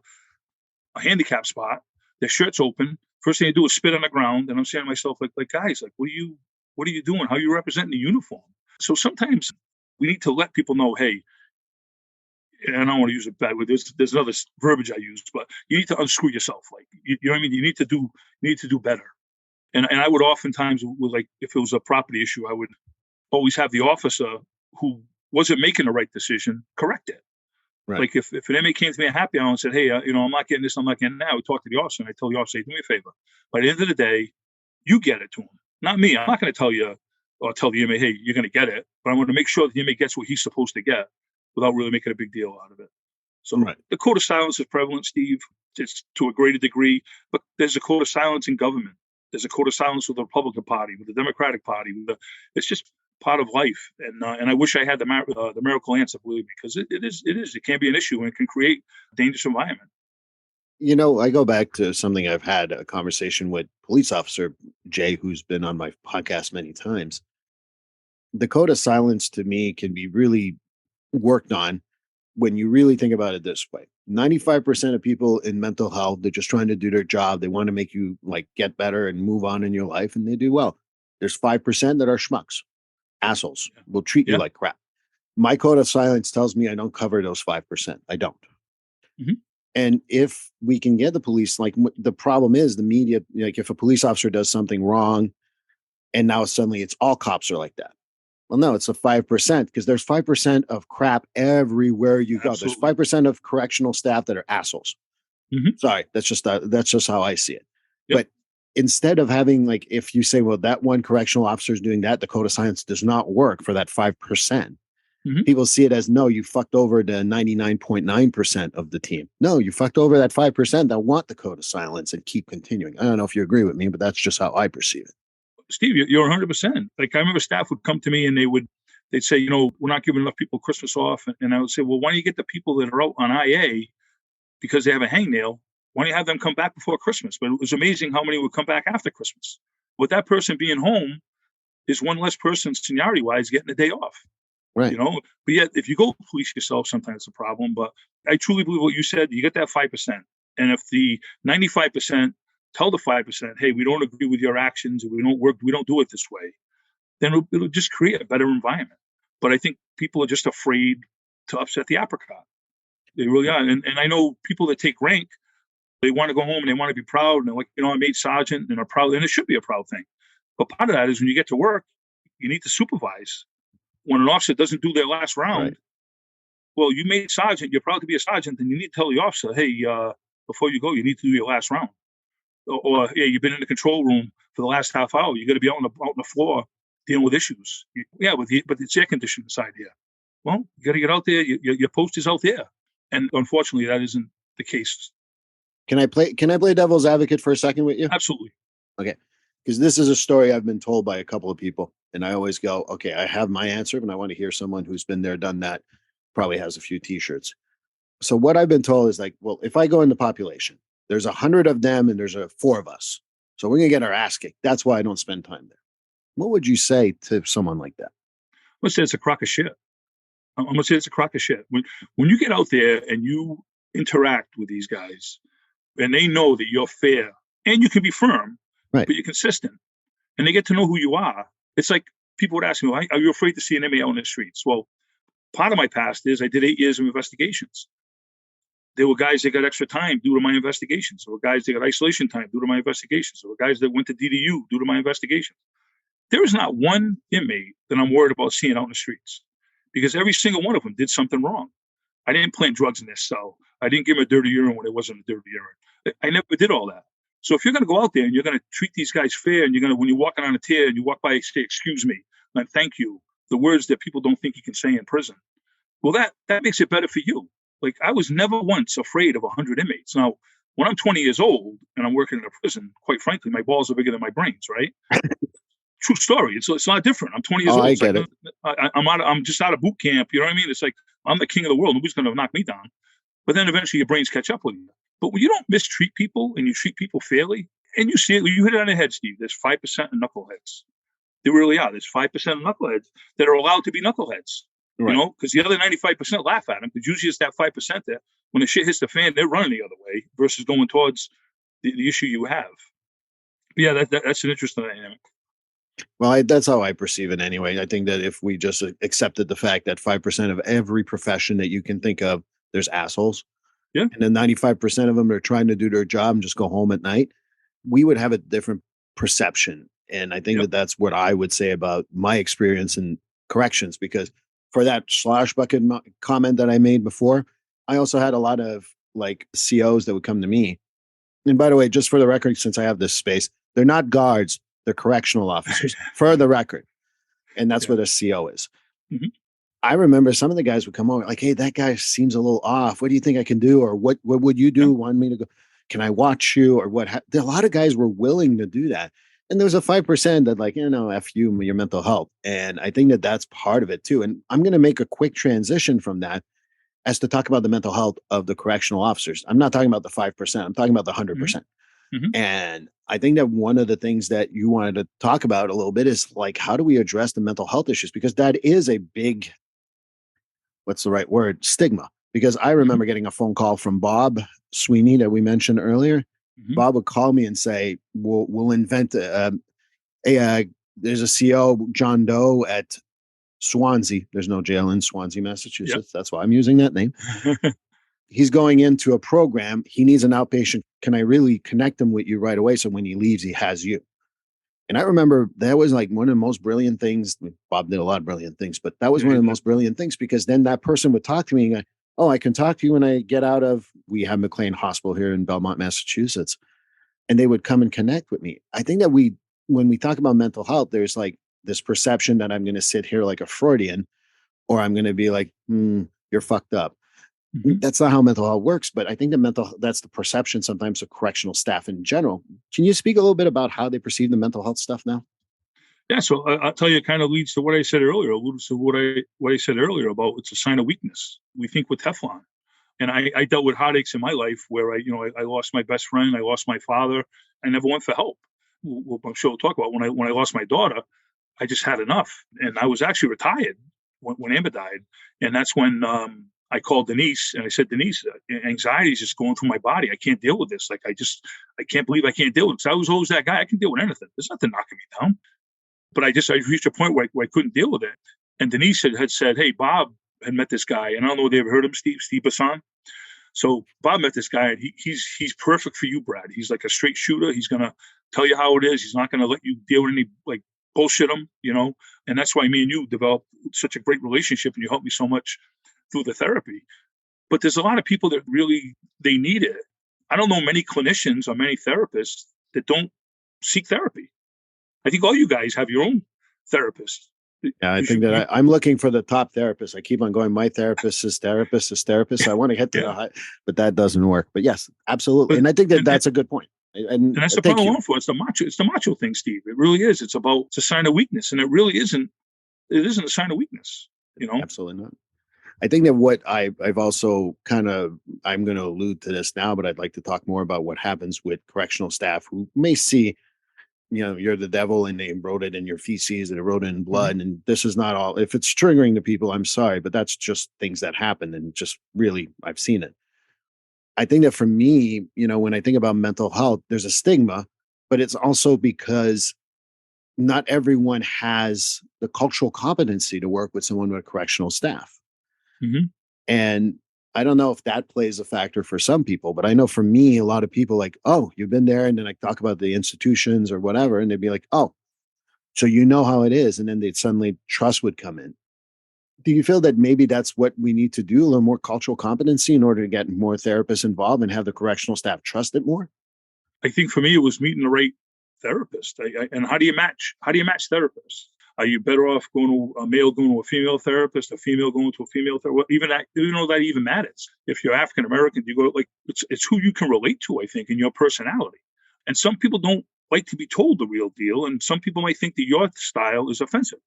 a handicap spot. Their shirt's open. First thing they do is spit on the ground. And I'm saying to myself, like guys, like, what are you doing? How are you representing the uniform? So sometimes we need to let people know, hey, and I don't want to use it bad with this. There's another verbiage I use, but you need to unscrew yourself. Like, you know what I mean? You need to do better. And I would oftentimes, with, like, if it was a property issue, I would always have the officer who wasn't making the right decision correct it. Right. Like if an inmate came to me at happy hour and said, hey, I'm not getting this, I'm not getting that, I would talk to the officer and I tell the officer, hey, do me a favor. By the end of the day, you get it to him, not me. I'm not going to tell you or tell the inmate, hey, you're going to get it, but I want to make sure that the inmate gets what he's supposed to get without really making a big deal out of it. So the code of silence is prevalent, Steve. It's to a greater degree, but there's a code of silence in government. There's a code of silence with the Republican Party, with the Democratic Party. It's just part of life, and I wish I had the miracle answer, believe me, because it is. It can be an issue, and it can create a dangerous environment. You know, I go back to something I've had a conversation with police officer Jay, who's been on my podcast many times. The code of silence to me can be really worked on when you really think about it this way. 95% of people in mental health, they're just trying to do their job. They want to make you like get better and move on in your life, and they do well. There's 5% that are schmucks, assholes, will treat you like crap. My code of silence tells me I don't cover those 5%. I don't. Mm-hmm. And if we can get the police, like the problem is the media, like if a police officer does something wrong and now suddenly it's all cops are like that. Well, no, it's a 5% because there's 5% of crap everywhere you go. There's 5% of correctional staff that are assholes. Mm-hmm. Sorry, that's just how I see it. Yep. But instead of having, like, if you say, well, that one correctional officer is doing that, the code of silence does not work for that 5%. Mm-hmm. People see it as, no, you fucked over the 99.9% of the team. No, you fucked over that 5% that want the code of silence and keep continuing. I don't know if you agree with me, but that's just how I perceive it. Steve, you're 100%. Like, I remember staff would come to me and they'd say, we're not giving enough people Christmas off. And I would say, well, why don't you get the people that are out on IA because they have a hangnail? Why don't you have them come back before Christmas? But it was amazing how many would come back after Christmas. With that person being home is one less person seniority-wise getting a day off. Right. But yet, if you go police yourself, sometimes it's a problem. But I truly believe what you said. You get that 5%. And if the 95% tell the 5%, hey, we don't agree with your actions, we don't do it this way, then it'll just create a better environment. But I think people are just afraid to upset the apricot. They really are. And I know people that take rank, they want to go home and they want to be proud. And they're like, I made sergeant and are proud. And it should be a proud thing. But part of that is when you get to work, you need to supervise. When an officer doesn't do their last round, well, you made sergeant, you're proud to be a sergeant, then you need to tell the officer, hey, before you go, you need to do your last round. Or you've been in the control room for the last half hour. You got to be out on the floor dealing with issues. But it's air conditioned inside here. Well, you got to get out there. Your post is out there, and unfortunately, that isn't the case. Can I play devil's advocate for a second with you? Absolutely. Okay, because this is a story I've been told by a couple of people, and I always go, okay, I have my answer, and I want to hear someone who's been there, done that, probably has a few T-shirts. So what I've been told is like, well, if I go in the population, there's 100 of them and there's 4 of us. So we're going to get our ass kicked. That's why I don't spend time there. What would you say to someone like that? I'm going to say it's a crock of shit. When you get out there and you interact with these guys and they know that you're fair and you can be firm, but you're consistent and they get to know who you are. It's like people would ask me, are you afraid to see an inmate out in the streets? Well, part of my past is I did 8 years of investigations. There were guys that got extra time due to my investigations. There were guys that got isolation time due to my investigations. There were guys that went to DDU due to my investigations. There is not one inmate that I'm worried about seeing out in the streets because every single one of them did something wrong. I didn't plant drugs in their cell. I didn't give them a dirty urine when it wasn't a dirty urine. I never did all that. So if you're going to go out there and you're going to treat these guys fair and when you're walking on a tear and you walk by, say, excuse me, and thank you, the words that people don't think you can say in prison. Well, that makes it better for you. Like, I was never once afraid of 100 inmates. Now, When I'm 20 years old and I'm working in a prison, quite frankly, my balls are bigger than my brains, right? True story. It's not different. I'm 20 years old. I It's like, get it. I'm just out of boot camp. You know what I mean? It's like, I'm the king of the world. Nobody's going to knock me down. But then eventually your brains catch up with you. But when you don't mistreat people and you treat people fairly, and you see it, you hit it on the head, Steve. There's 5% of knuckleheads. There really are. There's 5% of knuckleheads that are allowed to be knuckleheads. Right. You know, because the other 95% laugh at them. Because usually it's that 5% that when the shit hits the fan, they're running the other way versus going towards the issue you have. But yeah, that's an interesting dynamic. Well, that's how I perceive it anyway. I think that if we just accepted the fact that 5% of every profession that you can think of, there's assholes. Yeah. And then 95% of them are trying to do their job and just go home at night, we would have a different perception. And I think that that's what I would say about my experience in corrections, because for that slosh bucket comment that I made before, I also had a lot of like COs that would come to me. And by the way, just for the record, since I have this space, they're not guards, they're correctional officers, for the record. And that's what a CO is. Mm-hmm. I remember some of the guys would come over like, hey, that guy seems a little off. What do you think I can do? Or what would you do? Want me to go? Can I watch you? Or what? A lot of guys were willing to do that. And there was a 5% that like, F you, your mental health. And I think that that's part of it too. And I'm going to make a quick transition from that as to talk about the mental health of the correctional officers. I'm not talking about the 5%. I'm talking about the 100%. Mm-hmm. And I think that one of the things that you wanted to talk about a little bit is like, how do we address the mental health issues? Because that is a big, what's the right word? Stigma. Because I remember getting a phone call from Bob Sweeney that we mentioned earlier. Mm-hmm. Bob would call me and say, we'll invent there's a CO, John Doe at Swansea. There's no jail in Swansea, Massachusetts. Yep. That's why I'm using that name. He's going into a program. He needs an outpatient. Can I really connect him with you right away? So when he leaves, he has you. And I remember that was like one of the most brilliant things. Bob did a lot of brilliant things, but that was one of the most brilliant things, because then that person would talk to me and go, oh, I can talk to you when I get out of, we have McLean Hospital here in Belmont, Massachusetts. And they would come and connect with me. I think that when we talk about mental health, there's like this perception that I'm going to sit here like a Freudian, or I'm going to be like, you're fucked up. Mm-hmm. That's not how mental health works. But I think that that's the perception sometimes of correctional staff in general. Can you speak a little bit about how they perceive the mental health stuff now? Yeah, so I'll tell you, it kind of leads to what I said earlier, alludes to what I said earlier about it's a sign of weakness. We think with Teflon. And I dealt with heartaches in my life where I lost my best friend, I lost my father, I never went for help. I'm sure we'll talk about when I lost my daughter, I just had enough. And I was actually retired when Amber died. And that's when I called Denise and I said, Denise, anxiety is just going through my body. I can't deal with this. Like, I can't believe I can't deal with it. Because I was always that guy. I can deal with anything. There's nothing knocking me down. But I reached a point where I couldn't deal with it. And Denise had said, hey, Bob had met this guy. And I don't know if they ever heard of him, Steve Bassan. So Bob met this guy, and he's perfect for you, Brad. He's like a straight shooter. He's going to tell you how it is. He's not going to let you deal with any, like, bullshit him, And that's why me and you developed such a great relationship, and you helped me so much through the therapy. But there's a lot of people that really, they need it. I don't know many clinicians or many therapists that don't seek therapy. I think all you guys have your own therapist. Yeah, I think that I'm looking for the top therapist. I keep on going, my therapist is therapist. I want to get to the high, but that doesn't work. But yes, absolutely. And I think that's a good point. And that's the problem I'm going for. It's the macho thing, Steve. It really is. It's a sign of weakness. And it really isn't. It isn't a sign of weakness, Absolutely not. I think that what I've also I'm going to allude to this now, but I'd like to talk more about what happens with correctional staff who may see, you're the devil and they wrote it in your feces and they wrote it in blood. Mm-hmm. And this is not all, if it's triggering to people, I'm sorry, but that's just things that happen. And just really, I've seen it. I think that for me, when I think about mental health, there's a stigma, but it's also because not everyone has the cultural competency to work with someone with correctional staff. Mm-hmm. And I don't know if that plays a factor for some people, but I know for me, a lot of people like, oh, you've been there. And then I talk about the institutions or whatever. And they'd be like, oh, so you know how it is. And then they'd suddenly trust would come in. Do you feel that maybe that's what we need to do, a little more cultural competency in order to get more therapists involved and have the correctional staff trust it more? I think for me, it was meeting the right therapist. And how do you match therapists? Are you better off going to a male going to a female therapist, a female going to a female therapist? Even that, you know, that even matters. If you're African American, you go like it's who you can relate to, I think, in your personality. And some people don't like to be told the real deal, and some people might think that your style is offensive,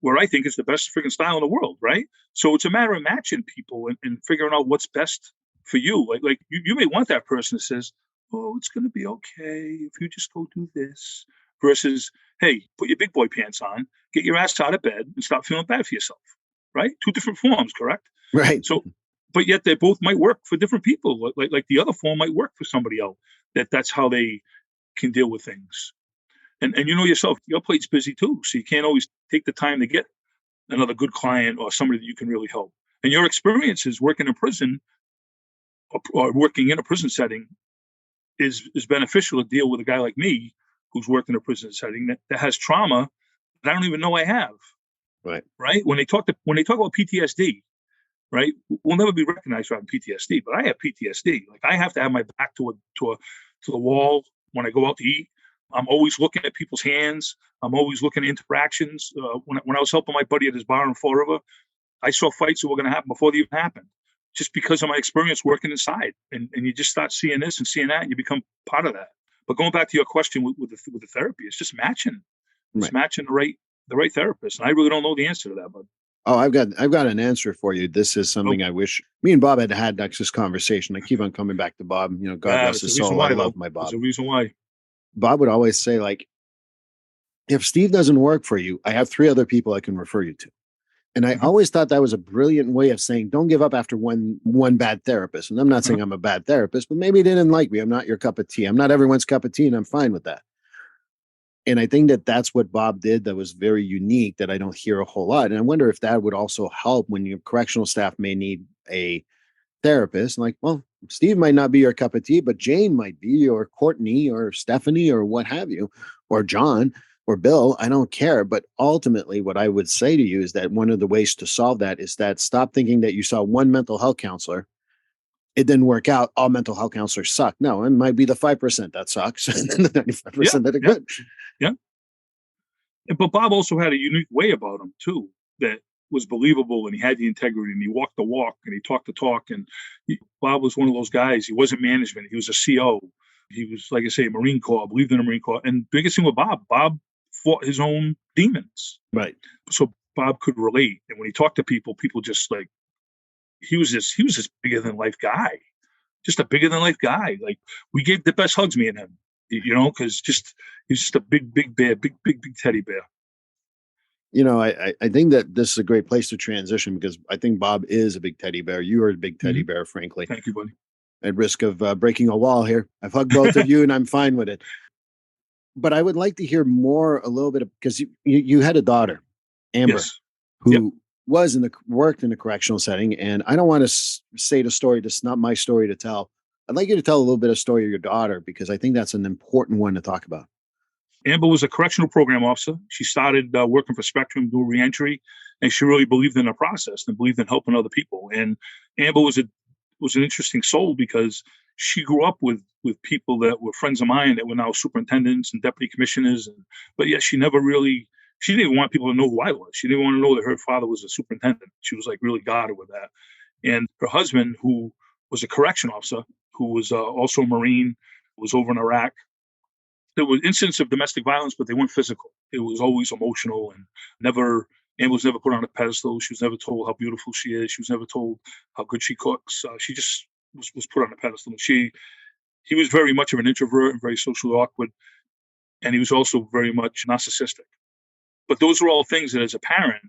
where I think it's the best freaking style in the world, right? So it's a matter of matching people and figuring out what's best for you. Like you may want that person that says, "Oh, it's going to be okay if you just go do this," versus, "Hey, put your big boy pants on, get your ass out of bed, and stop feeling bad for yourself." Right? Two different forms, correct? Right. So, but yet they both might work for different people. Like the other form might work for somebody else. That's how they can deal with things. And you know yourself, your plate's busy too, so you can't always take the time to get another good client or somebody that you can really help. And your experiences working in prison or working in a prison setting is beneficial to deal with a guy like me who's worked in a prison setting that has trauma that I don't even know I have. Right. Right. When they talk about PTSD, right, we'll never be recognized for having PTSD, but I have PTSD. Like I have to have my back to the wall when I go out to eat. I'm always looking at people's hands. I'm always looking at interactions. When I was helping my buddy at his bar in Fall River, I saw fights that were going to happen before they even happened, just because of my experience working inside. And you just start seeing this and seeing that, and you become part of that. But going back to your question with the therapy, it's just matching. It's Right. matching the right therapist. And I really don't know the answer to that, but Oh, I've got an answer for you. This is something I wish me and Bob had this conversation. I keep on coming back to Bob. You know, God rest his soul. I love my Bob. There's a reason why. Bob would always say, like, if Steve doesn't work for you, I have 3 other people I can refer you to. And I always thought that was a brilliant way of saying, don't give up after one bad therapist. And I'm not saying I'm a bad therapist, but maybe they didn't like me. I'm not your cup of tea. I'm not everyone's cup of tea, and I'm fine with that. And I think that that's what Bob did that was very unique that I don't hear a whole lot. And I wonder if that would also help when your correctional staff may need a therapist. Like, well, Steve might not be your cup of tea, but Jane might be, or Courtney, or Stephanie, or what have you, or John, or Bill. I don't care. But ultimately, what I would say to you is that one of the ways to solve that is that stop thinking that you saw one mental health counselor. It didn't work out. All mental health counselors suck. No, it might be the 5% that sucks and the 95% that are good. Yeah. But Bob also had a unique way about him too that was believable, and he had the integrity, and he walked the walk, and he talked the talk. And Bob was one of those guys. He wasn't management. He was a CO. He was, like I say, a Marine Corps, believed in the Marine Corps. And biggest thing with Bob fought his own demons. Right. So Bob could relate. And when he talked to people just like, he was this bigger than life guy, just a bigger than life guy. Like we gave the best hugs, me and him, you know, because he's just a big bear, big teddy bear. You know, I think that this is a great place to transition because I think Bob is a big teddy bear. You are a big teddy bear, frankly. Thank you, buddy. At risk of breaking a wall here, I've hugged both of you and I'm fine with it. But I would like to hear more a little bit because you had a daughter, Amber, yes. who worked in a correctional setting. And I don't want to say the story. This is not my story to tell. I'd like you to tell a little bit of story of your daughter because I think that's an important one to talk about. Amber was a correctional program officer. She started working for Spectrum, doing reentry, and she really believed in the process and believed in helping other people. And Amber was an interesting soul because she grew up with people that were friends of mine that were now superintendents and deputy commissioners. But yet she didn't even want people to know who I was. She didn't want to know that her father was a superintendent. She was like really guarded with that. And her husband, who was a correction officer, who was also a Marine, was over in Iraq. There were incidents of domestic violence, but they weren't physical. It was always emotional and Amber was never put on a pedestal. She was never told how beautiful she is. She was never told how good she cooks. She just was put on a pedestal. And he was very much of an introvert and very socially awkward. And he was also very much narcissistic. But those were all things that as a parent,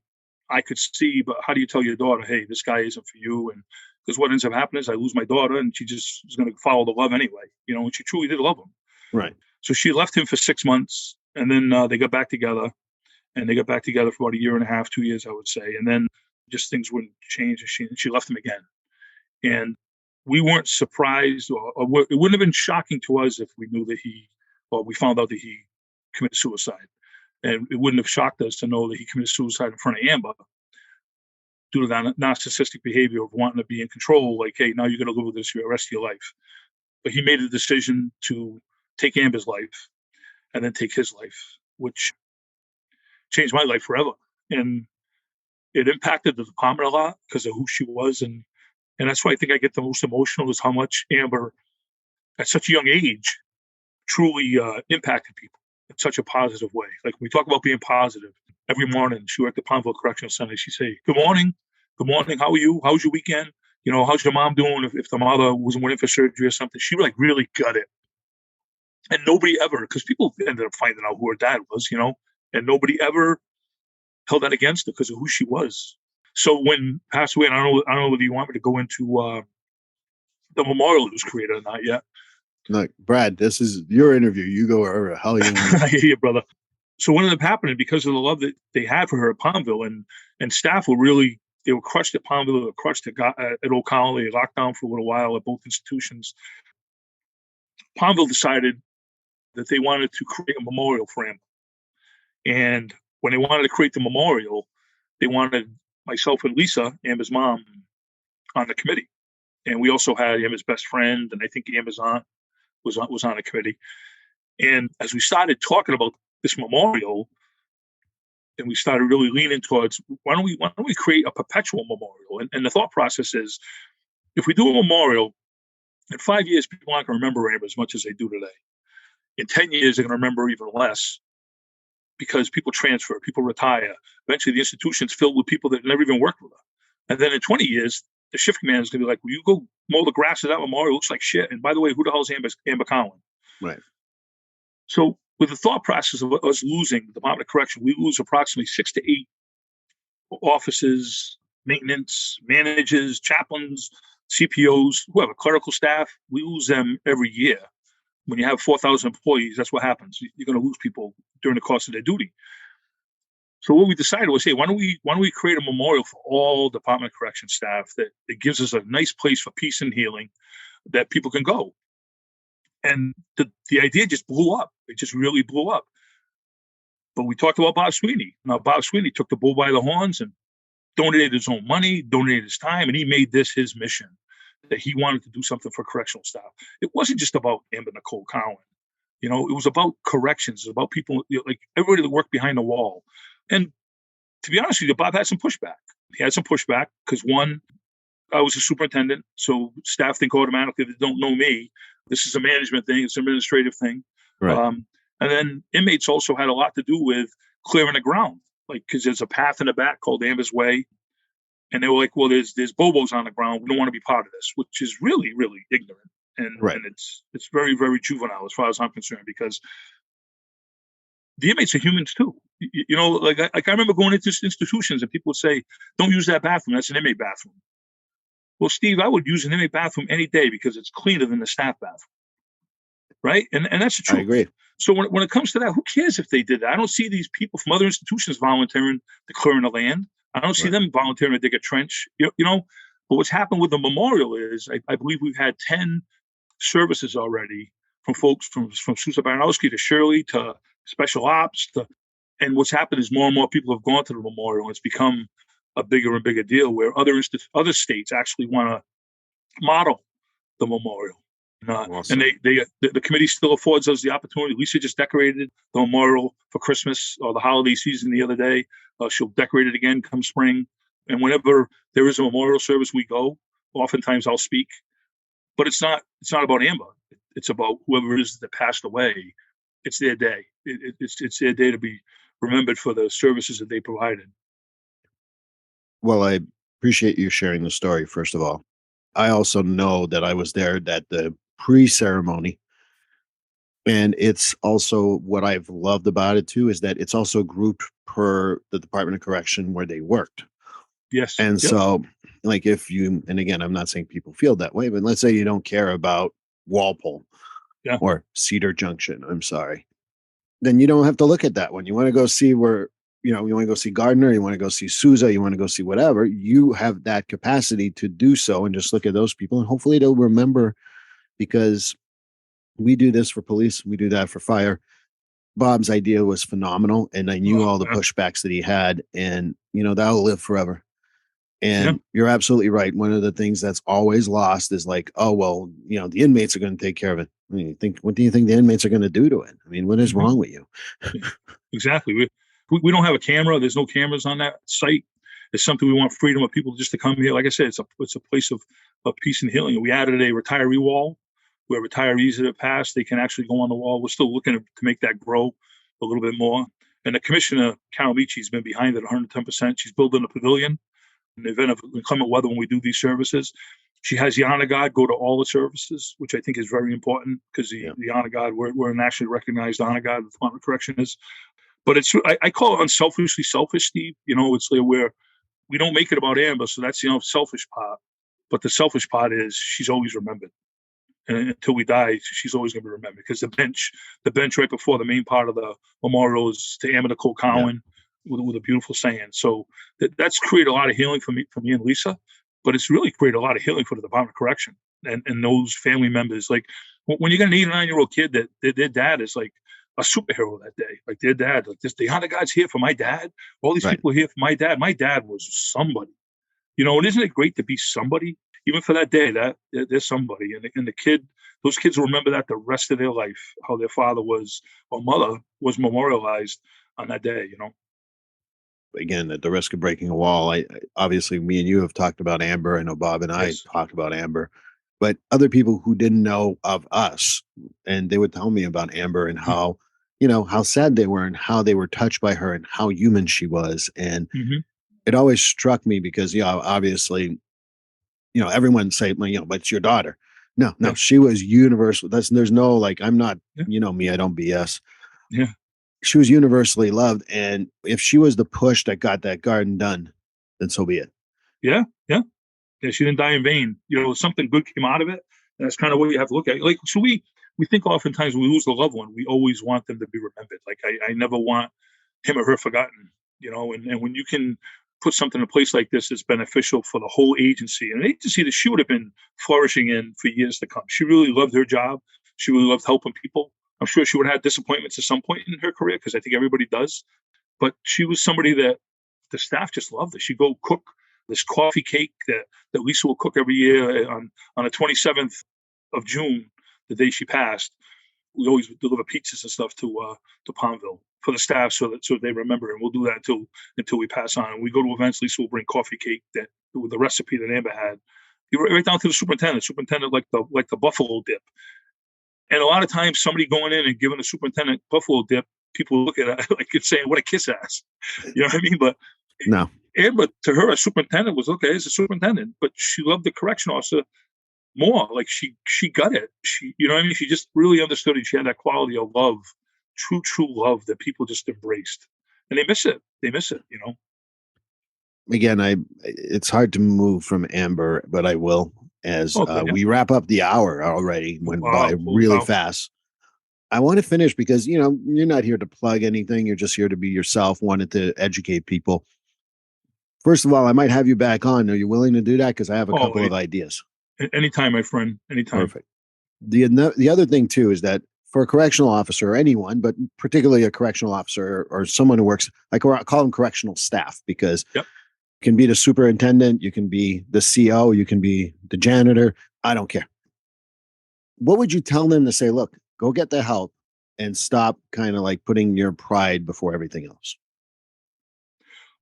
I could see, but how do you tell your daughter, hey, this guy isn't for you? And because what ends up happening is I lose my daughter and she just is going to follow the love anyway, you know, and she truly did love him. Right. So she left him for 6 months and then they got back together for about a year and a half, 2 years, I would say. And then just things wouldn't change. And she left him again. And we weren't surprised or it wouldn't have been shocking to us if we knew that we found out that he committed suicide. And it wouldn't have shocked us to know that he committed suicide in front of Amber due to that narcissistic behavior of wanting to be in control. Like, hey, now you're going to live with this for the rest of your life. But he made a decision to take Amber's life and then take his life, which changed my life forever. And it impacted the department a lot because of who she was. And that's why I think I get the most emotional, is how much Amber, at such a young age, truly impacted people in such a positive way. Like, when we talk about being positive, every morning she worked at Palmville Correctional Center. She'd say, good morning. Good morning. How are you? How's your weekend? How's your mom doing? If the mother wasn't waiting for surgery or something, she like really got it. And nobody ever, because people ended up finding out who her dad was, and nobody ever held that against her because of who she was. So when passed away, and I don't know whether you want me to go into the memorial that was created or not yet. Look, Brad, this is your interview. You go wherever the hell you want. I hear you, brother. So what ended up happening, because of the love that they had for her at Palmville, and staff were really, they were crushed at Palmville, they were crushed at Old Colony. They locked down for a little while at both institutions. Palmville decided that they wanted to create a memorial for Amber. And when they wanted to create the memorial, they wanted myself and Lisa, Amber's mom, on the committee. And we also had Amber's best friend, and I think Amber's aunt was on the committee. And as we started talking about this memorial, and we started really leaning towards, why don't we create a perpetual memorial? And the thought process is, if we do a memorial, in 5 years, people aren't going to remember Amber as much as they do today. In 10 years, they're going to remember even less, because people transfer, people retire. Eventually, the institution's filled with people that never even worked with her. And then in 20 years, the shift commander is going to be like, will you go mow the grass of that memorial? It looks like shit. And by the way, who the hell is Amber Cowen? Right. So with the thought process of us losing the Department of Correction, we lose approximately 6 to 8 offices, maintenance, managers, chaplains, CPOs, whoever, clerical staff. We lose them every year. When you have 4,000 employees, that's what happens. You're going to lose people during the course of their duty. So what we decided was, hey, why don't we create a memorial for all Department of Correction staff that gives us a nice place for peace and healing that people can go. And the idea just blew up. It just really blew up. But we talked about Bob Sweeney. Now, Bob Sweeney took the bull by the horns and donated his own money, donated his time, and he made this his mission, that he wanted to do something for correctional staff. It wasn't just about Amber Nicole Cowen. It was about corrections. It was about people, like everybody that worked behind the wall. And to be honest with you, Bob had some pushback. He had some pushback because, one, I was a superintendent, so staff think automatically they don't know me. This is a management thing. It's an administrative thing. Right. And then inmates also had a lot to do with clearing the ground, like, because there's a path in the back called Amber's Way. And they were like, well, there's Bobos on the ground. We don't want to be part of this, which is really, really ignorant. And, right. And it's very, very juvenile as far as I'm concerned, because the inmates are humans too. Like I remember going into institutions and people would say, don't use that bathroom. That's an inmate bathroom. Well, Steve, I would use an inmate bathroom any day because it's cleaner than the staff bathroom. Right? And that's the truth. I agree. So when it comes to that, who cares if they did that? I don't see these people from other institutions volunteering to clearing the land. I don't see them volunteering to dig a trench. But what's happened with the memorial is I believe we've had 10 services already from folks from Susan Baranowski to Shirley to special ops. And what's happened is more and more people have gone to the memorial. And it's become a bigger and bigger deal where other states actually want to model the memorial. Awesome. And the committee still affords us the opportunity. Lisa just decorated the memorial for Christmas or the holiday season the other day. She'll decorate it again come spring. And whenever there is a memorial service, we go. Oftentimes I'll speak. But it's not about Amber. It's about whoever it is that passed away. It's their day. It's their day to be remembered for the services that they provided. Well, I appreciate you sharing the story, first of all. I also know that I was there at the pre-ceremony. And it's also what I've loved about it too, is that it's also grouped per the Department of Correction where they worked. Yes. And so, like, and again, I'm not saying people feel that way, but let's say you don't care about Walpole or Cedar Junction, I'm sorry, then you don't have to look at that one. You want to go see where, you want to go see Gardner, you want to go see Sousa, you want to go see whatever, you have that capacity to do so and just look at those people. And hopefully they'll remember, because we do this for police, we do that for fire. Bob's idea was phenomenal. And I knew all the pushbacks that he had, and, that'll live forever. And you're absolutely right. One of the things that's always lost is like, oh, well, the inmates are going to take care of it. What do you think the inmates are going to do to it? I mean, what is wrong with you? Exactly. We don't have a camera. There's no cameras on that site. It's something we want freedom of people just to come here. Like I said, it's a place of peace and healing. We added a retiree wall where retirees that have passed, they can actually go on the wall. We're still looking to make that grow a little bit more. And the commissioner, Carol Beachy, has been behind it 110%. She's building a pavilion in the event of inclement weather when we do these services. She has the honor guard go to all the services, which I think is very important because the honor guard, we're a nationally recognized honor guard, the Department of Correction is. But I call it unselfishly selfish, Steve. It's like where we don't make it about Amber, so that's the selfish part. But the selfish part is she's always remembered. And until we die, she's always going to be remembered because the bench right before the main part of the memorial is to Amber Nicole Cowen with a beautiful saying. So that's created a lot of healing for me and Lisa, but it's really created a lot of healing for the Department of Correction and those family members. Like when you got an 8 or 9-year-old kid that their dad is like a superhero that day, like their dad, like this, the honor guard's here for my dad. All these people are here for my dad. My dad was somebody, and isn't it great to be somebody? Even for that day, that there's somebody, and the kid, those kids will remember that the rest of their life, how their father was or mother was memorialized on that day. Again, at the risk of breaking a wall, I obviously me and you have talked about Amber. I know Bob and I talked about Amber, but other people who didn't know of us, and they would tell me about Amber and how how sad they were and how they were touched by her and how human she was, and it always struck me because obviously. Everyone say, but it's your daughter. No, she was universal. There's no, like, I'm not, me, I don't BS. Yeah. She was universally loved. And if she was the push that got that garden done, then so be it. Yeah. Yeah. Yeah. She didn't die in vain. Something good came out of it. And that's kind of what you have to look at. Like, so we think oftentimes when we lose a loved one, we always want them to be remembered. Like, I never want him or her forgotten, and when you can put something in place like this that's beneficial for the whole agency, and an agency that she would have been flourishing in for years to come. She really loved her job. She really loved helping people. I'm sure she would have had disappointments at some point in her career because I think everybody does. But she was somebody that the staff just loved her. She'd go cook this coffee cake that Lisa will cook every year on the 27th of June, the day she passed. We always deliver pizzas and stuff to Palmville for the staff so they remember, and we'll do that until we pass on. And we go to events, Lisa will bring coffee cake with the recipe that Amber had, right down to the superintendent. Superintendent like the buffalo dip, and a lot of times somebody going in and giving the superintendent buffalo dip, people look at it like it's saying, "What a kiss ass," you know what I mean? But no, Amber, to her, a superintendent was okay. It's a superintendent, but she loved the correction officer more. Like she got it. She, she just really understood it. She had that quality of love, true love that people just embraced, and they miss it. Again, it's hard to move from Amber, but I will as we wrap up the hour already. Went by really fast. I want to finish because you're not here to plug anything. You're just here to be yourself. Wanted to educate people. First of all, I might have you back on. Are you willing to do that? Because I have a couple of ideas. Anytime, my friend. Anytime. Perfect. The other thing too is that for a correctional officer or anyone, but particularly a correctional officer or someone who works, I call them correctional staff because you can be the superintendent, you can be the CO, you can be the janitor. I don't care. What would you tell them to say, look, go get the help and stop kind of like putting your pride before everything else?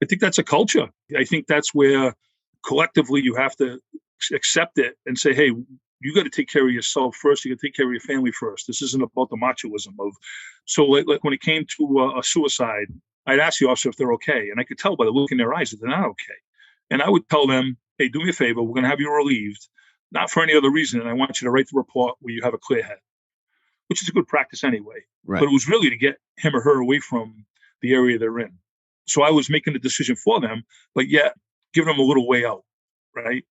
I think that's a culture. I think that's where collectively you have to accept it and say, hey, you got to take care of yourself first. You got to take care of your family first. This isn't about the machoism of. So like when it came to a suicide, I'd ask the officer if they're okay. And I could tell by the look in their eyes that they're not okay. And I would tell them, hey, do me a favor. We're going to have you relieved, not for any other reason. And I want you to write the report where you have a clear head, which is a good practice anyway. Right. But it was really to get him or her away from the area they're in. So I was making the decision for them, but yet giving them a little way out, right?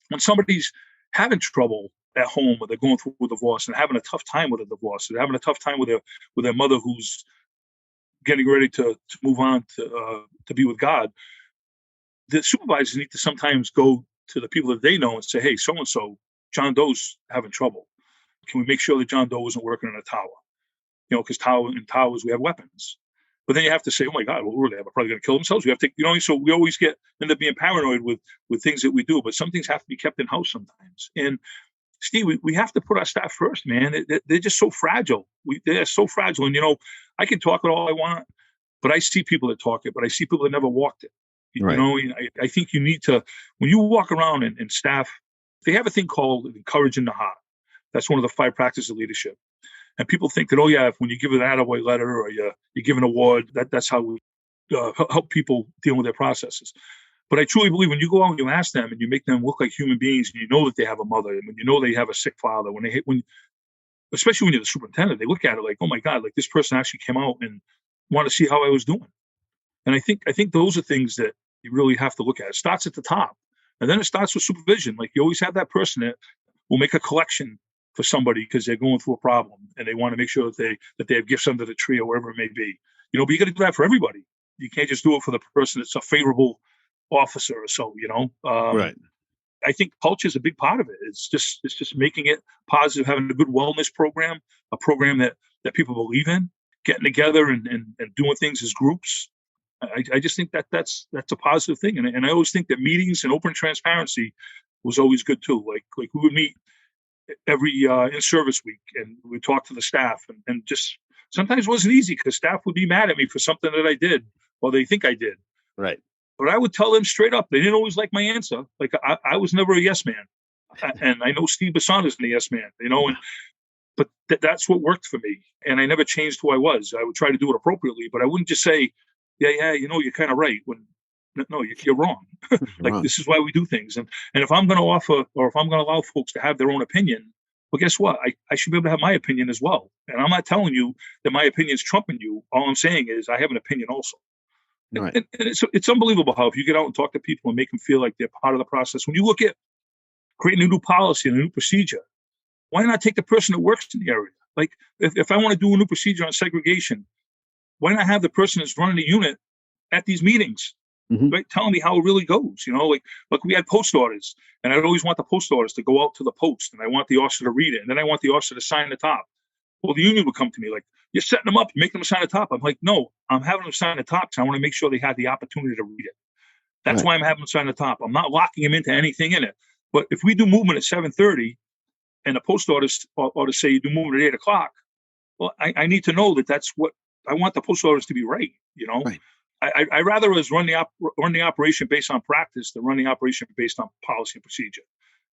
When somebody's having trouble at home, or they're going through a divorce and having a tough time with a divorce, or they're having a tough time with their mother who's getting ready to move on to be with God, the supervisors need to sometimes go to the people that they know and say, hey, so-and-so, John Doe's having trouble. Can we make sure that John Doe isn't working in a tower? Because in towers we have weapons. But then you have to say, oh my God, what were they? They're probably going to kill themselves. We have to, so we always end up being paranoid with things that we do, but some things have to be kept in house sometimes. And Steve, we have to put our staff first, man. They're just so fragile. They're so fragile. And, I can talk it all I want, But I see people that talk it, but I see people that never walked it. Right. I think you need to, when you walk around and staff, they have a thing called encouraging the heart. That's one of the 5 practices of leadership. And people think that, oh yeah, if when you give an attaboy letter or you give an award, that's how we help people deal with their processes. But I truly believe when you go out and you ask them and you make them look like human beings, and you know that they have a mother, and when you know they have a sick father, especially when you're the superintendent, they look at it like, oh my God, like this person actually came out and wanted to see how I was doing. And I think those are things that you really have to look at. It starts at the top, and then it starts with supervision. Like you always have that person that will make a collection for somebody because they're going through a problem and they want to make sure that they have gifts under the tree or wherever it may be. But you got to do that for everybody. You can't just do it for the person that's a favorable officer or so. Right. I think culture is a big part of it. It's just making it positive, having a good wellness program, a program that people believe in, getting together and doing things as groups. I just think that's a positive thing. And I always think that meetings and open transparency was always good too. Like we would meet every in-service week and we talk to the staff and just sometimes it wasn't easy because staff would be mad at me for something that I did or they think I did. Right. But I would tell them straight up. They didn't always like my answer. Like I was never a yes man. And I know Steve Bassan isn't a yes man, but that's what worked for me. And I never changed who I was. I would try to do it appropriately, but I wouldn't just say, yeah, you're kind of right. When no, you're wrong. Like this is why we do things. And if I'm going to offer or if I'm going to allow folks to have their own opinion, well, guess what? I should be able to have my opinion as well. And I'm not telling you that my opinion is trumping you. All I'm saying is I have an opinion also. Right. And it's unbelievable how if you get out and talk to people and make them feel like they're part of the process, when you look at creating a new policy and a new procedure, why not take the person that works in the area? Like if I want to do a new procedure on segregation, why not have the person that's running the unit at these meetings, right, telling me how it really goes? Like we had post orders, and I'd always want the post orders to go out to the post, and I want the officer to read it, and then I want the officer to sign the top. Well, the union would come to me like, you're setting them up, you're making them sign the top. I'm like, no, I'm having them sign the top because I want to make sure they have the opportunity to read it. That's why I'm having them sign the top. I'm not locking them into anything in it. But if we do movement at 7:30 and the post orders ought to say you do movement at 8 o'clock, well, I need to know that that's what I want the post orders to be right. Right. I rather us run the operation based on practice than run the operation based on policy and procedure.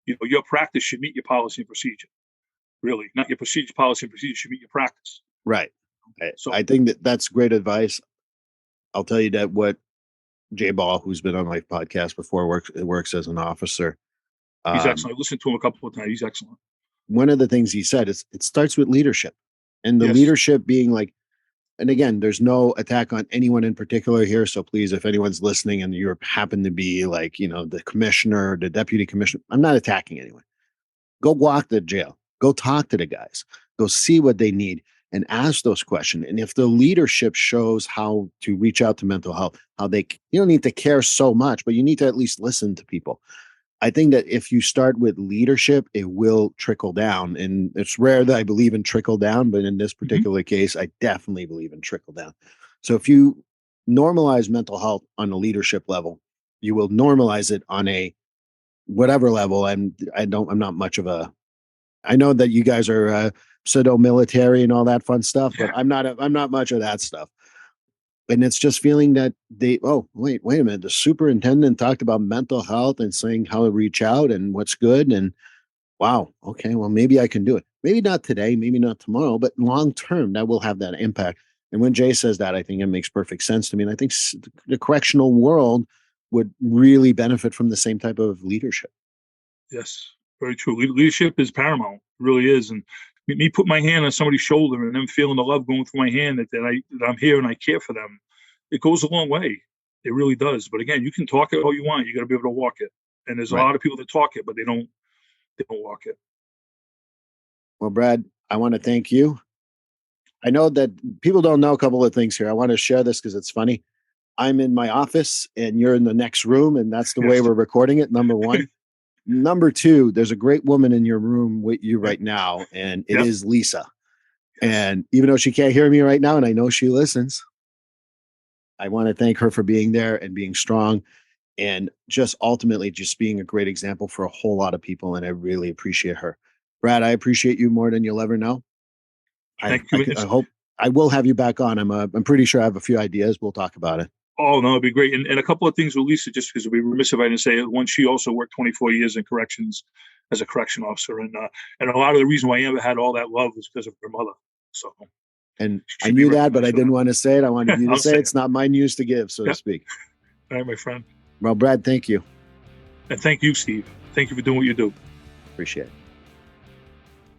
Your practice should meet your policy and procedure. Really, not your procedure, policy, and procedure should meet your practice. Right. I think that's great advice. I'll tell you that what Jay Ball, who's been on my podcast before, works as an officer. He's excellent. I listened to him a couple of times. He's excellent. One of the things he said is it starts with leadership, and the leadership being like, and again, there's no attack on anyone in particular here. So please, if anyone's listening and you happen to be like, the commissioner, the deputy commissioner, I'm not attacking anyone. Go walk the jail. Go talk to the guys. Go see what they need and ask those questions. And if the leadership shows how to reach out to mental health, you don't need to care so much, but you need to at least listen to people. I think that if you start with leadership, it will trickle down. And it's rare that I believe in trickle down, but in this particular case, I definitely believe in trickle down. So if you normalize mental health on a leadership level, you will normalize it on a whatever level. I'm not much of a, I know that you guys are pseudo military and all that fun stuff, but I'm not much of that stuff. And it's just feeling that wait a minute. The superintendent talked about mental health and saying how to reach out and what's good. And wow, okay, well, maybe I can do it. Maybe not today, maybe not tomorrow, but long term, that will have that impact. And when Jay says that, I think it makes perfect sense to me. And I think the correctional world would really benefit from the same type of leadership. Yes, very true. Leadership is paramount. It really is. And me put my hand on somebody's shoulder and them feeling the love going through my hand that I'm here and I care for them, it goes a long way. It really does. But again, you can talk it all you want. You got to be able to walk it. And there's a lot of people that talk it, but they don't walk it. Well, Brad, I want to thank you. I know that people don't know a couple of things here. I want to share this because it's funny. I'm in my office and you're in the next room, and that's the way we're recording it. Number one. Number two, there's a great woman in your room with you right now, and it is Lisa. And even though she can't hear me right now, and I know she listens, I want to thank her for being there and being strong and just ultimately just being a great example for a whole lot of people. And I really appreciate her. Brad, I appreciate you more than you'll ever know. I I will have you back on. I'm pretty sure I have a few ideas. We'll talk about it. Oh, no, it'd be great. And a couple of things with Lisa, just because we'd be remiss if I didn't say it. One, she also worked 24 years in corrections as a correction officer. And a lot of the reason why Amber had all that love was because of her mother. So, and I knew that, but I didn't want to say it. I wanted you to say it. It's not my news to give, so to speak. All right, my friend. Well, Brad, thank you. And thank you, Steve. Thank you for doing what you do. Appreciate it.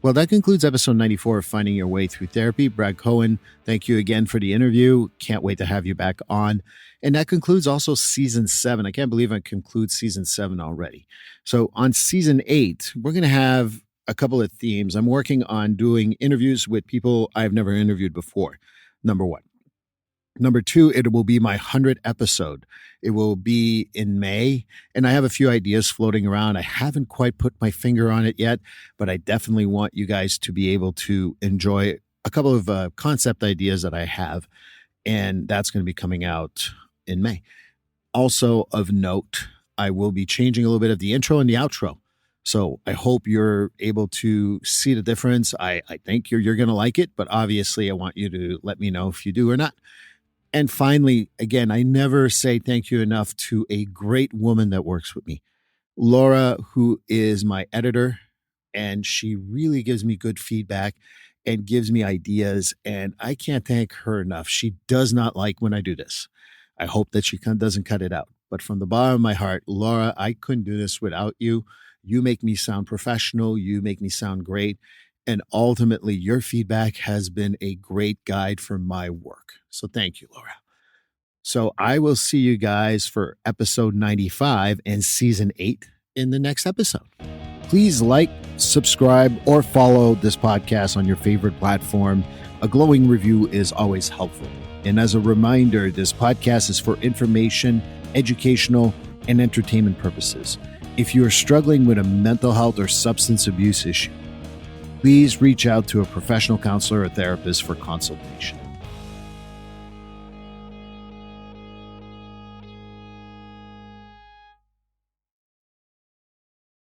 Well, that concludes episode 94 of Finding Your Way Through Therapy. Brad Cohen, thank you again for the interview. Can't wait to have you back on. And that concludes also season 7. I can't believe I conclude season 7 already. So on season 8, we're going to have a couple of themes. I'm working on doing interviews with people I've never interviewed before, number 1. Number 2, it will be my 100th episode. It will be in May, and I have a few ideas floating around. I haven't quite put my finger on it yet, but I definitely want you guys to be able to enjoy a couple of concept ideas that I have, and that's going to be coming out in May. Also of note, I will be changing a little bit of the intro and the outro. So I hope you're able to see the difference. I think you're going to like it, but obviously I want you to let me know if you do or not. And finally, again, I never say thank you enough to a great woman that works with me, Laura, who is my editor, and she really gives me good feedback and gives me ideas, and I can't thank her enough. She does not like when I do this. I hope that she doesn't cut it out. But from the bottom of my heart, Laura, I couldn't do this without you. You make me sound professional. You make me sound great. And ultimately, your feedback has been a great guide for my work. So thank you, Laura. So I will see you guys for episode 95 and season 8 in the next episode. Please like, subscribe, or follow this podcast on your favorite platform. A glowing review is always helpful. And as a reminder, this podcast is for information, educational, and entertainment purposes. If you are struggling with a mental health or substance abuse issue, please reach out to a professional counselor or therapist for consultation.